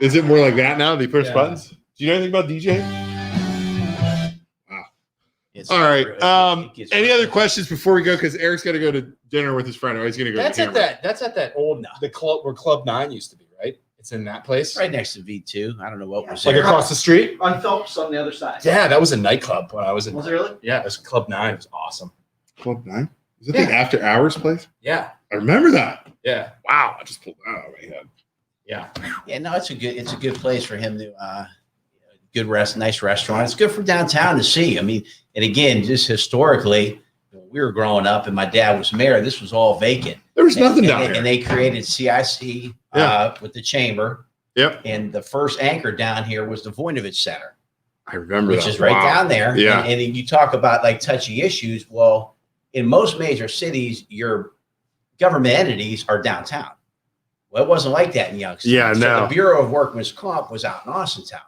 Is it more like that now? They push Yeah. buttons. Do you know anything about DJ? It's All right. it gets Any real. other questions before we go? Because Eric's got to go to dinner with his friend. Oh, he's going to go. That's to at that. That's at that old No. the club where Club 9 used to be, right? It's in that place, Right next to V2. I don't know what was like there. across the street. On Phelps on the other side. Yeah, that was a nightclub when I was in. Was it really? Yeah, it was Club 9. It was awesome. Club 9. Is it the after hours place? Yeah, I remember that. yeah, Wow, I just pulled that out of my head. yeah. Yeah, no, it's a good place for him to nice restaurant. It's good for downtown to see. I mean, and again, just historically, when we were growing up and my dad was mayor, this was all vacant. There was nothing and, down and, here. and they created CIC with the chamber. Yep. And the first anchor down here was the Voinovich Center. I remember which that. is right Wow. down there. Yeah. And you talk about like touchy issues. Well, in most major cities, your government entities are downtown. Well, it wasn't like that in Youngstown. Yeah, so no. the Bureau of Workmen's Comp was out in Austintown.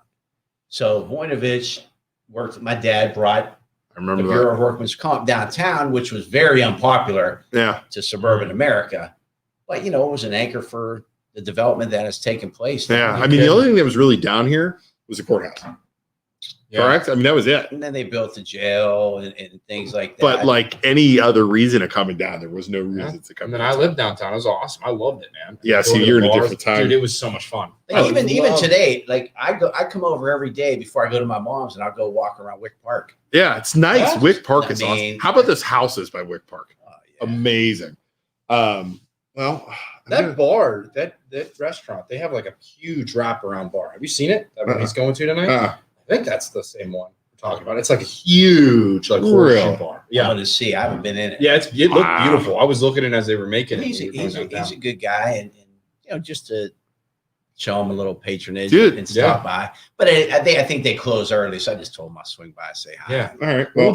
So Voinovich worked. My dad brought I remember the that. Bureau of Workmen's Comp downtown, which was very unpopular Yeah. to suburban America. But it was an anchor for the development that has taken place. Yeah. I mean, the only thing that was really down here was the courthouse. Correct? I mean, that was it. And then they built the jail and things like that. But like any other reason of coming down, there was no reason to come And then down. I lived downtown. It was awesome. I loved it, man. Yeah, see, Going to you're in a bars. different time. Dude, it was so much fun. Like, even today, like I come over every day before I go to my mom's, and I'll go walk around Wick Park. Yeah, it's nice. Yeah. Wick Park I is mean- awesome. How about those houses by Wick Park? Oh, yeah. Amazing. Well, That bar, that restaurant, they have like a huge wraparound bar. Have you seen it? That one he's going to tonight? I think that's the same one we're talking about. It's like a huge like horseshoe bar. I Yeah. want to see. I haven't been in it. Yeah, it looked beautiful. I was looking at it as they were making it. He's when we were going downtown. a good guy, and just to show him a little patronage Dude, and stop by. But I think they close early, so I just told him I'll swing by and say hi. Yeah. all right. We'll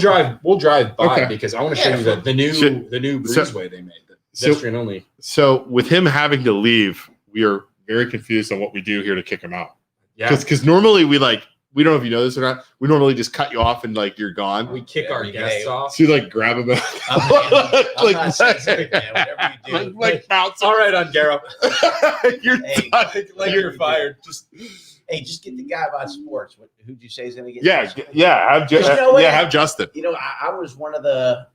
drive by Okay. because I want to show Yeah, you the new so- breezeway they made. The so- pedestrian only. So with him having to leave, we are very confused on what we do here to kick him out. Yeah. Because normally we don't know if you know this or not. We normally just cut you off and like you're gone. We kick our Every guests day. off. So you like grab him out. I'm not saying something, man. Whatever you do. like bounce. All right, Ungaro. You're Hey, done. Like you're fired. Just just get the guy about sports. Who'd you say is going to get? Yeah, this? yeah. Have You know what? have Justin. I was one of the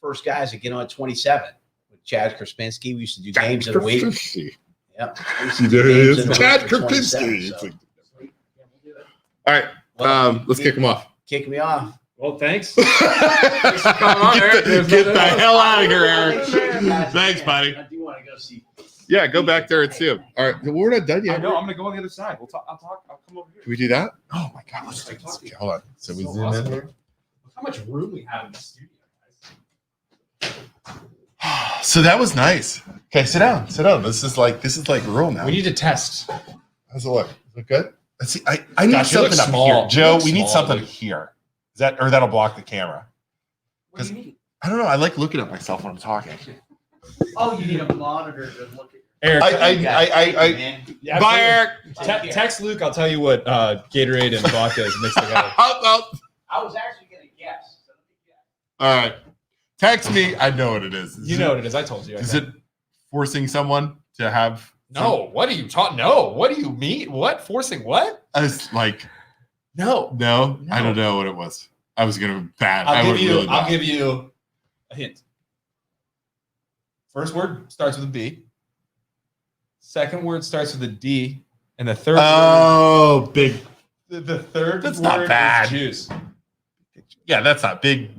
first guys to get on 27 with Chad Krasinski. We used to do games of the week. Yep. We used to You do know who it games is? of the Chad week for 27, Krapinski. so. It's like- All right. Well, Let's kick him off. Kick me off. well, thanks. Get on, Eric. the hell out of here, Eric. Guys, Thanks, buddy. I do want to go see. Yeah, go back there and see him. All right. Well, we're not done I yet. know. I'm gonna go on the other side. I'll come over here. Can we do that? Oh my God. Let's take this. Okay, hold on. So we zoom awesome. in. Look how much room we have in the studio, guys. So that was nice. Okay, sit down. Sit down. This is like real now. We need to test. How's it look? Is it good? Let's see. I need Gosh, you look something up small. here. You Joe, look we need small, something dude. here. Is that or that'll block the camera? What do you need? I don't know. I like looking at myself when I'm talking. Oh, you need a monitor to look at. Eric, Man. Bye, Eric. text Luke. I'll tell you what Gatorade and vodka is mixed together. I was actually going to guess. So let me guess. All right. Text me. I know what it is. You know what it is. I told you. Is it forcing someone to have? No. What are you talking? No. What do you mean? What? Forcing what? I was like, No. no, I No. don't know what it was. I was gonna be bad. I'll went really bad. give you a hint. First word starts with a B. Second word starts with a D, and the third. Oh, big. The third That's word not bad. is juice. Yeah, that's not big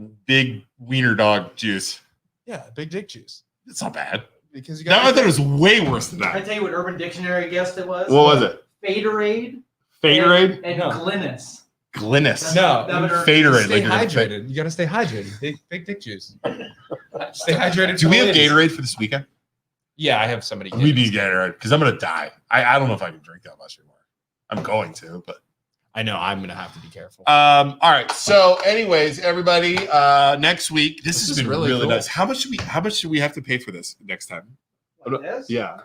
wiener dog juice. Yeah, big dick juice. That's not bad. Because you That I got thought it was way worse than Can I that. tell you what Urban Dictionary guessed it was? What was it? Faderade. Faderade? And No. Glynis. Glynis. no. Faderade. Stay like hydrated. You got to stay hydrated. Big dick juice. Stay hydrated. Do for we have ladies. Gatorade for this weekend? Yeah, I have somebody. We need Gatorade because I'm gonna die. I don't know if I can drink that much anymore. I'm going to, but I know I'm gonna have to be careful. all right. So, anyways, everybody, next week. This has is been really really cool. nice. How much should we have to pay for this next time? Like this? Yeah.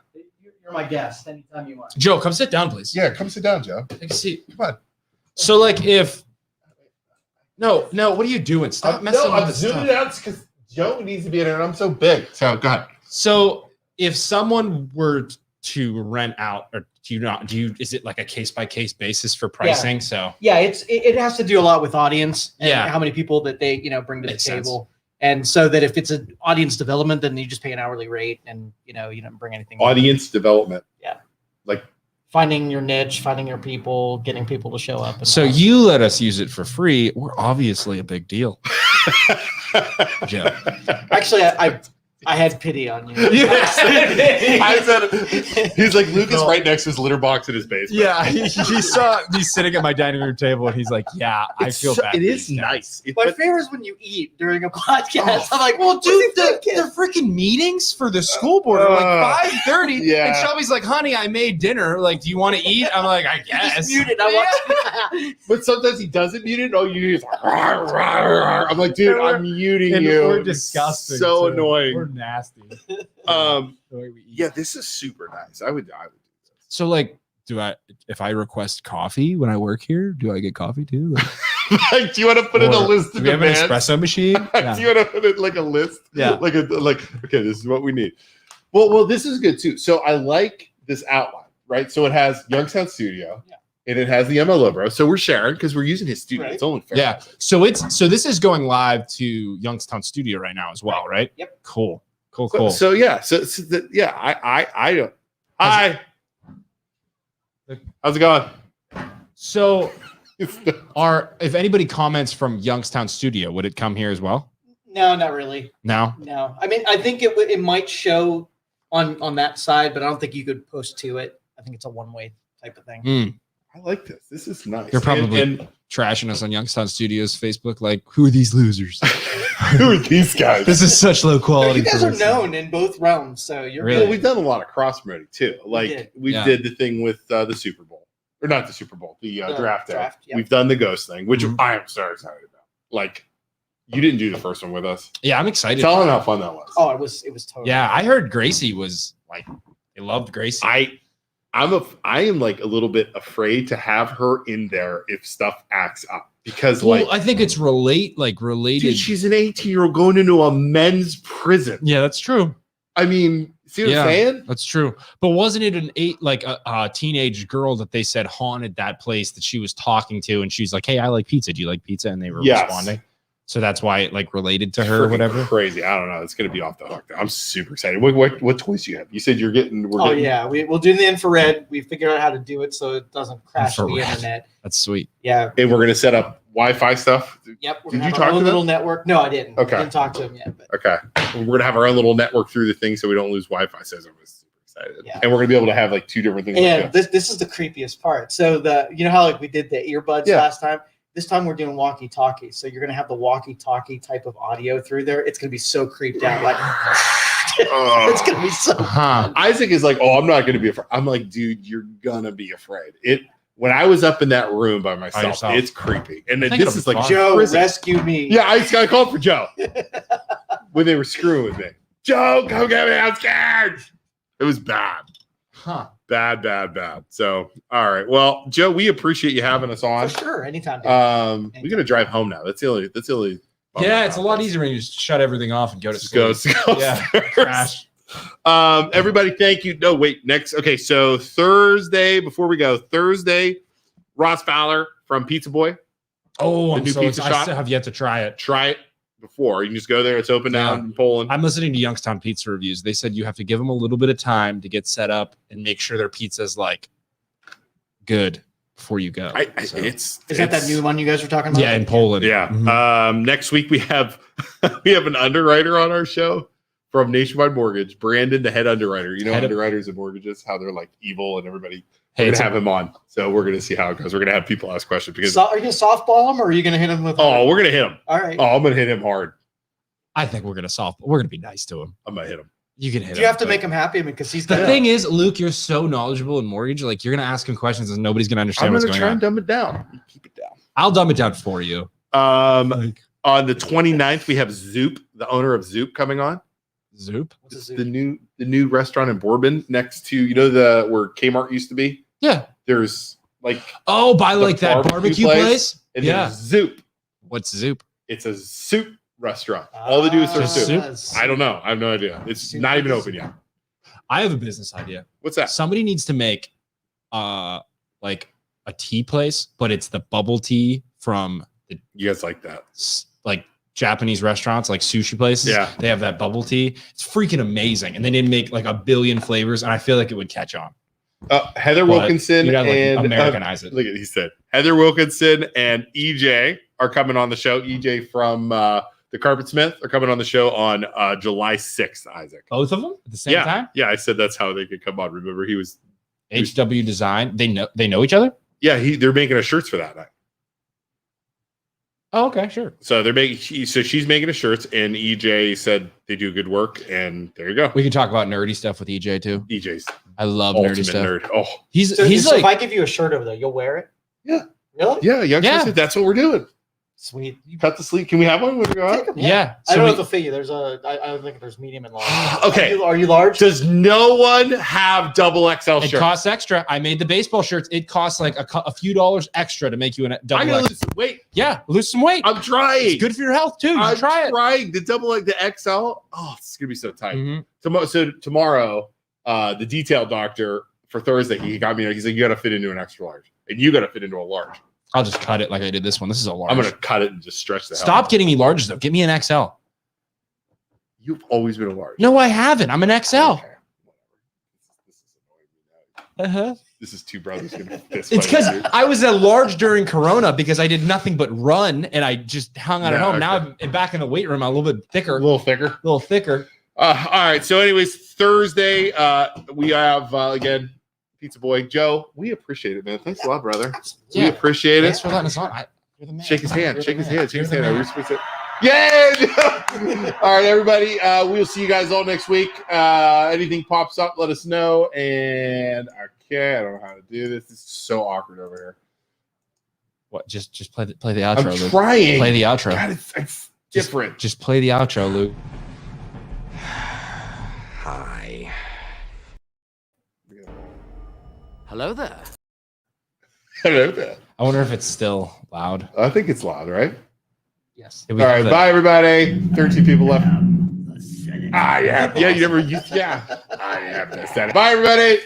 You're my guest anytime you want. Joe, come sit down, please. Yeah, come sit down, Joe. Take a seat. Come on. So, like, if no, what are you doing? Stop messing with this stuff. out because Joe needs to be in it, and I'm so big. So go ahead. So, if someone were to rent out, or do you? Is it like a case by case basis for pricing? So, Yeah, it has to do a lot with audience and Yeah. how many people that they bring to the Makes sense. table. And so that if it's an audience development, then you just pay an hourly rate, and you don't bring anything. Audience development. Finding your niche, finding your people, getting people to show up. And so you let us use it for free. We're obviously a big deal, Joe. actually, I I had pity on you. Yes. I said, he's like, Lucas right next to his litter box in his basement. Yeah, he saw me sitting at my dining room table, and he's like, "Yeah, I feel bad." It is nice. My favorite is when you eat during a podcast. I'm like, well, dude, the freaking meetings for the school board are like 5:30, yeah. and Shelby's like, "Honey, I made dinner. Like, do you want to eat?" I'm like, "I guess." Muted. But sometimes he doesn't mute it. Oh, you hear like, rawr, rawr, rawr. I'm like, dude, I'm muting you. We're It's disgusting. so too. annoying. We're nasty. Yeah, this is super nice. I would do this. So, like, if I request coffee when I work here, do I get coffee too? Like, Like, do you want to put in a list do of we have an demands? espresso machine? Do you want to put in like a list? Yeah. Like, okay, this is what we need. Well, this is good too. So I like this outline, right? So it has Youngstown Studio, and it has the MLO Bros. So we're sharing because we're using his studio. Right. It's only fair. Yeah. So this is going live to Youngstown Studio right now as well, right? Yep. Cool. So yeah. I don't. Hi. How's it going? So if anybody comments from Youngstown Studio, would it come here as well? No, not really. No. No. I mean, I think it might show on that side, but I don't think you could post to it. I think it's a one-way type of thing. I like this. This is nice. You're probably and trashing us on Youngstown Studios Facebook. Like, who are these losers? who are these guys? This is such low No, quality. you guys for are us. known in both realms, so you're Really? Well, we've done a lot of cross promoting too. Like we Yeah. did the thing with the Super Bowl, or not the Super Bowl, the draft day. yep. We've done the ghost thing, which Mhm. I am so excited about. Like, you didn't do the first one with us. Yeah, I'm excited. Tell them how fun that was. Oh, it was totally. Yeah, I heard Gracie was like, they loved Gracie. I am like a little bit afraid to have her in there if stuff acts up because well, like I think it's related. dude, she's an 18-year-old going into a men's prison. Yeah, that's true. I mean, see what I'm saying? That's true. But wasn't it a teenage girl that they said haunted that place that she was talking to, and she's like, "Hey, I like pizza. Do you like pizza?" And they were Yes. responding. So that's why it like related to her or Freaking whatever. Crazy. I don't know. It's gonna be off the hook. I'm super excited. What toys do you have? You said we're getting. Yeah, we'll do the infrared. We figured out how to do it so it doesn't crash the Infrared. internet. That's sweet. Yeah. And we're gonna set up Wi-Fi stuff. Yep. We're Did gonna you have our talk own to little them? network? No, I didn't. Okay. I didn't talk to him yet. But Okay. We're gonna have our own little network through the thing so we don't lose Wi-Fi. Says I was super excited. Yeah. And we're gonna be able to have like two different things. and like that. this is the creepiest part. So you know how like we did the earbuds Yeah. last time? This time we're doing walkie-talkie. So you're gonna have the walkie-talkie type of audio through there. It's gonna be so creeped out. Like it's gonna be so Isaac is like, oh, I'm not gonna be afraid. I'm like, dude, you're gonna be afraid. When I was up in that room by myself, yourself. it's creepy. And I then think this it'll is be like fun. Joe, prison. rescue me. Yeah, I just got called for Joe when they were screwing with me. Joe, come get me. I'm scared. It was bad. Huh. Bad. So, all right. Well, Joe, we appreciate you having us on. For sure. Anytime. dude. We're gonna drive home now. That's the only. bummer Yeah, it's a about lot this. easier when you just shut everything off and go to Just sleep. go Yeah, upstairs. crash. Everybody, thank you. No, wait. Next. Okay, so Thursday. Before we go, Thursday, Ross Fowler from Pizza Boy. Oh, The new pizza I shop? still have yet to try it. Try it before. You can just go there. It's open down in Poland. I'm listening to Youngstown Pizza reviews. They said you have to give them a little bit of time to get set up and make sure their pizza's like good before you go. So- Is that new one you guys were talking about? yeah, in Poland. Yeah. Mhm. Next week we have an underwriter on our show from Nationwide Mortgage. Brandon, the head underwriter. You know, Head of- underwriters and mortgages, how they're like evil and everybody. Hey, We're it's gonna have him on. So we're gonna see how it goes. We're gonna have people ask questions because Are you gonna softball him or are you gonna hit him with? we're gonna hit him. All right. Oh, I'm gonna hit him hard. I think we're gonna be nice to him. I'm gonna hit him. You can hit Do you him. have to make him happy? I mean, because he's The got thing is, Luke, you're so knowledgeable in mortgage. Like you're gonna ask him questions and nobody's gonna understand I'm what's gonna going try on. and dumb it down. Keep it down. I'll dumb it down for you. On the 29th, we have Zoop, the owner of Zoop, coming on. Zoop? It's the new restaurant in Bourbon next to where Kmart used to be. Yeah. There's like by the like that barbecue place. and Yeah. then Zoop. What's Zoop? It's a soup restaurant. All they do is serve Just soup. I don't know. I have no idea. It's not even open yet. I have a business idea. What's that? Somebody needs to make like a tea place, but it's the bubble tea from the You guys like that? like Japanese restaurants, like sushi places. Yeah. They have that bubble tea. It's freaking amazing. And they didn't make like a billion flavors, and I feel like it would catch on. Heather But Wilkinson you gotta, like, and Americanize it. Look at he said Heather Wilkinson and EJ are coming on the show. EJ from the Carpetsmith are coming on the show on July 6th, Isaac. Both of them at the same Yeah. time? Yeah, I said that's how they could come on. Remember, he was HW Design. They know each other? Yeah, they're making us shirts for that night. Oh, okay, sure. So they're making so she's making us shirts, and EJ said they do good work, and there you go. We can talk about nerdy stuff with EJ too. EJ's I love ultimate nerdy stuff. nerd. Oh, He's So like, if I give you a shirt over there, you'll wear it? Yeah. Really? Yeah, Yeah. that's what we're doing. Sweet. You cut the sleeve. Can we have one when we go out? Take 'em, yeah. I So don't know we- if they'll fit you. I think there's medium and large. Okay. Are you large? Does no one have double XL it shirts? costs extra. I made the baseball shirts. It costs like a few dollars extra to make you a I double gotta X. lose some weight. Yeah, lose some weight. I'm trying. It's good for your health too. You I'm should try it. trying the double the XL. Oh, it's gonna be so tight. Mhm. So tomorrow, the detail doctor for Thursday, he got me. He's like, you got to fit into an extra large, and you got to fit into a large. I'll just cut it like I did this one. This is a large. I'm gonna cut it and just stretch the hell. Stop getting me larges though. Get me an XL. You've always been a large. No, I haven't. I'm an XL. Okay. This is annoying me now. Uh-huh. This is two brothers gonna fist It's fight because over here. I was a large during Corona because I did nothing but run and I just hung out at Yeah, home. Now okay. I'm back in the weight room. I'm a little bit thicker. a little thicker. little thicker. All right. So, anyways, Thursday, we have again Pizza Boy Joe. We appreciate it, man. Thanks a lot, brother. We Yeah. appreciate Thanks it. for letting us on. You're the man. Shake his hand. You're Shake the his man. hand. Shake his You're hand. the Are we man. supposed to? Yeah. All right, everybody. We'll see you guys all next week. Anything pops up, let us know. And okay, I don't know how to do this. This is so awkward over here. What? Just play the outro, I'm Luke. trying. Play the outro. God, it's different. Just play the outro, Luke. Hi. Hello there. Hello there. I wonder if it's still loud. I think it's loud, right? Yes. All All right, bye, everybody. 13 people left. Yeah, you never used. Yeah, I have this. Bye, everybody.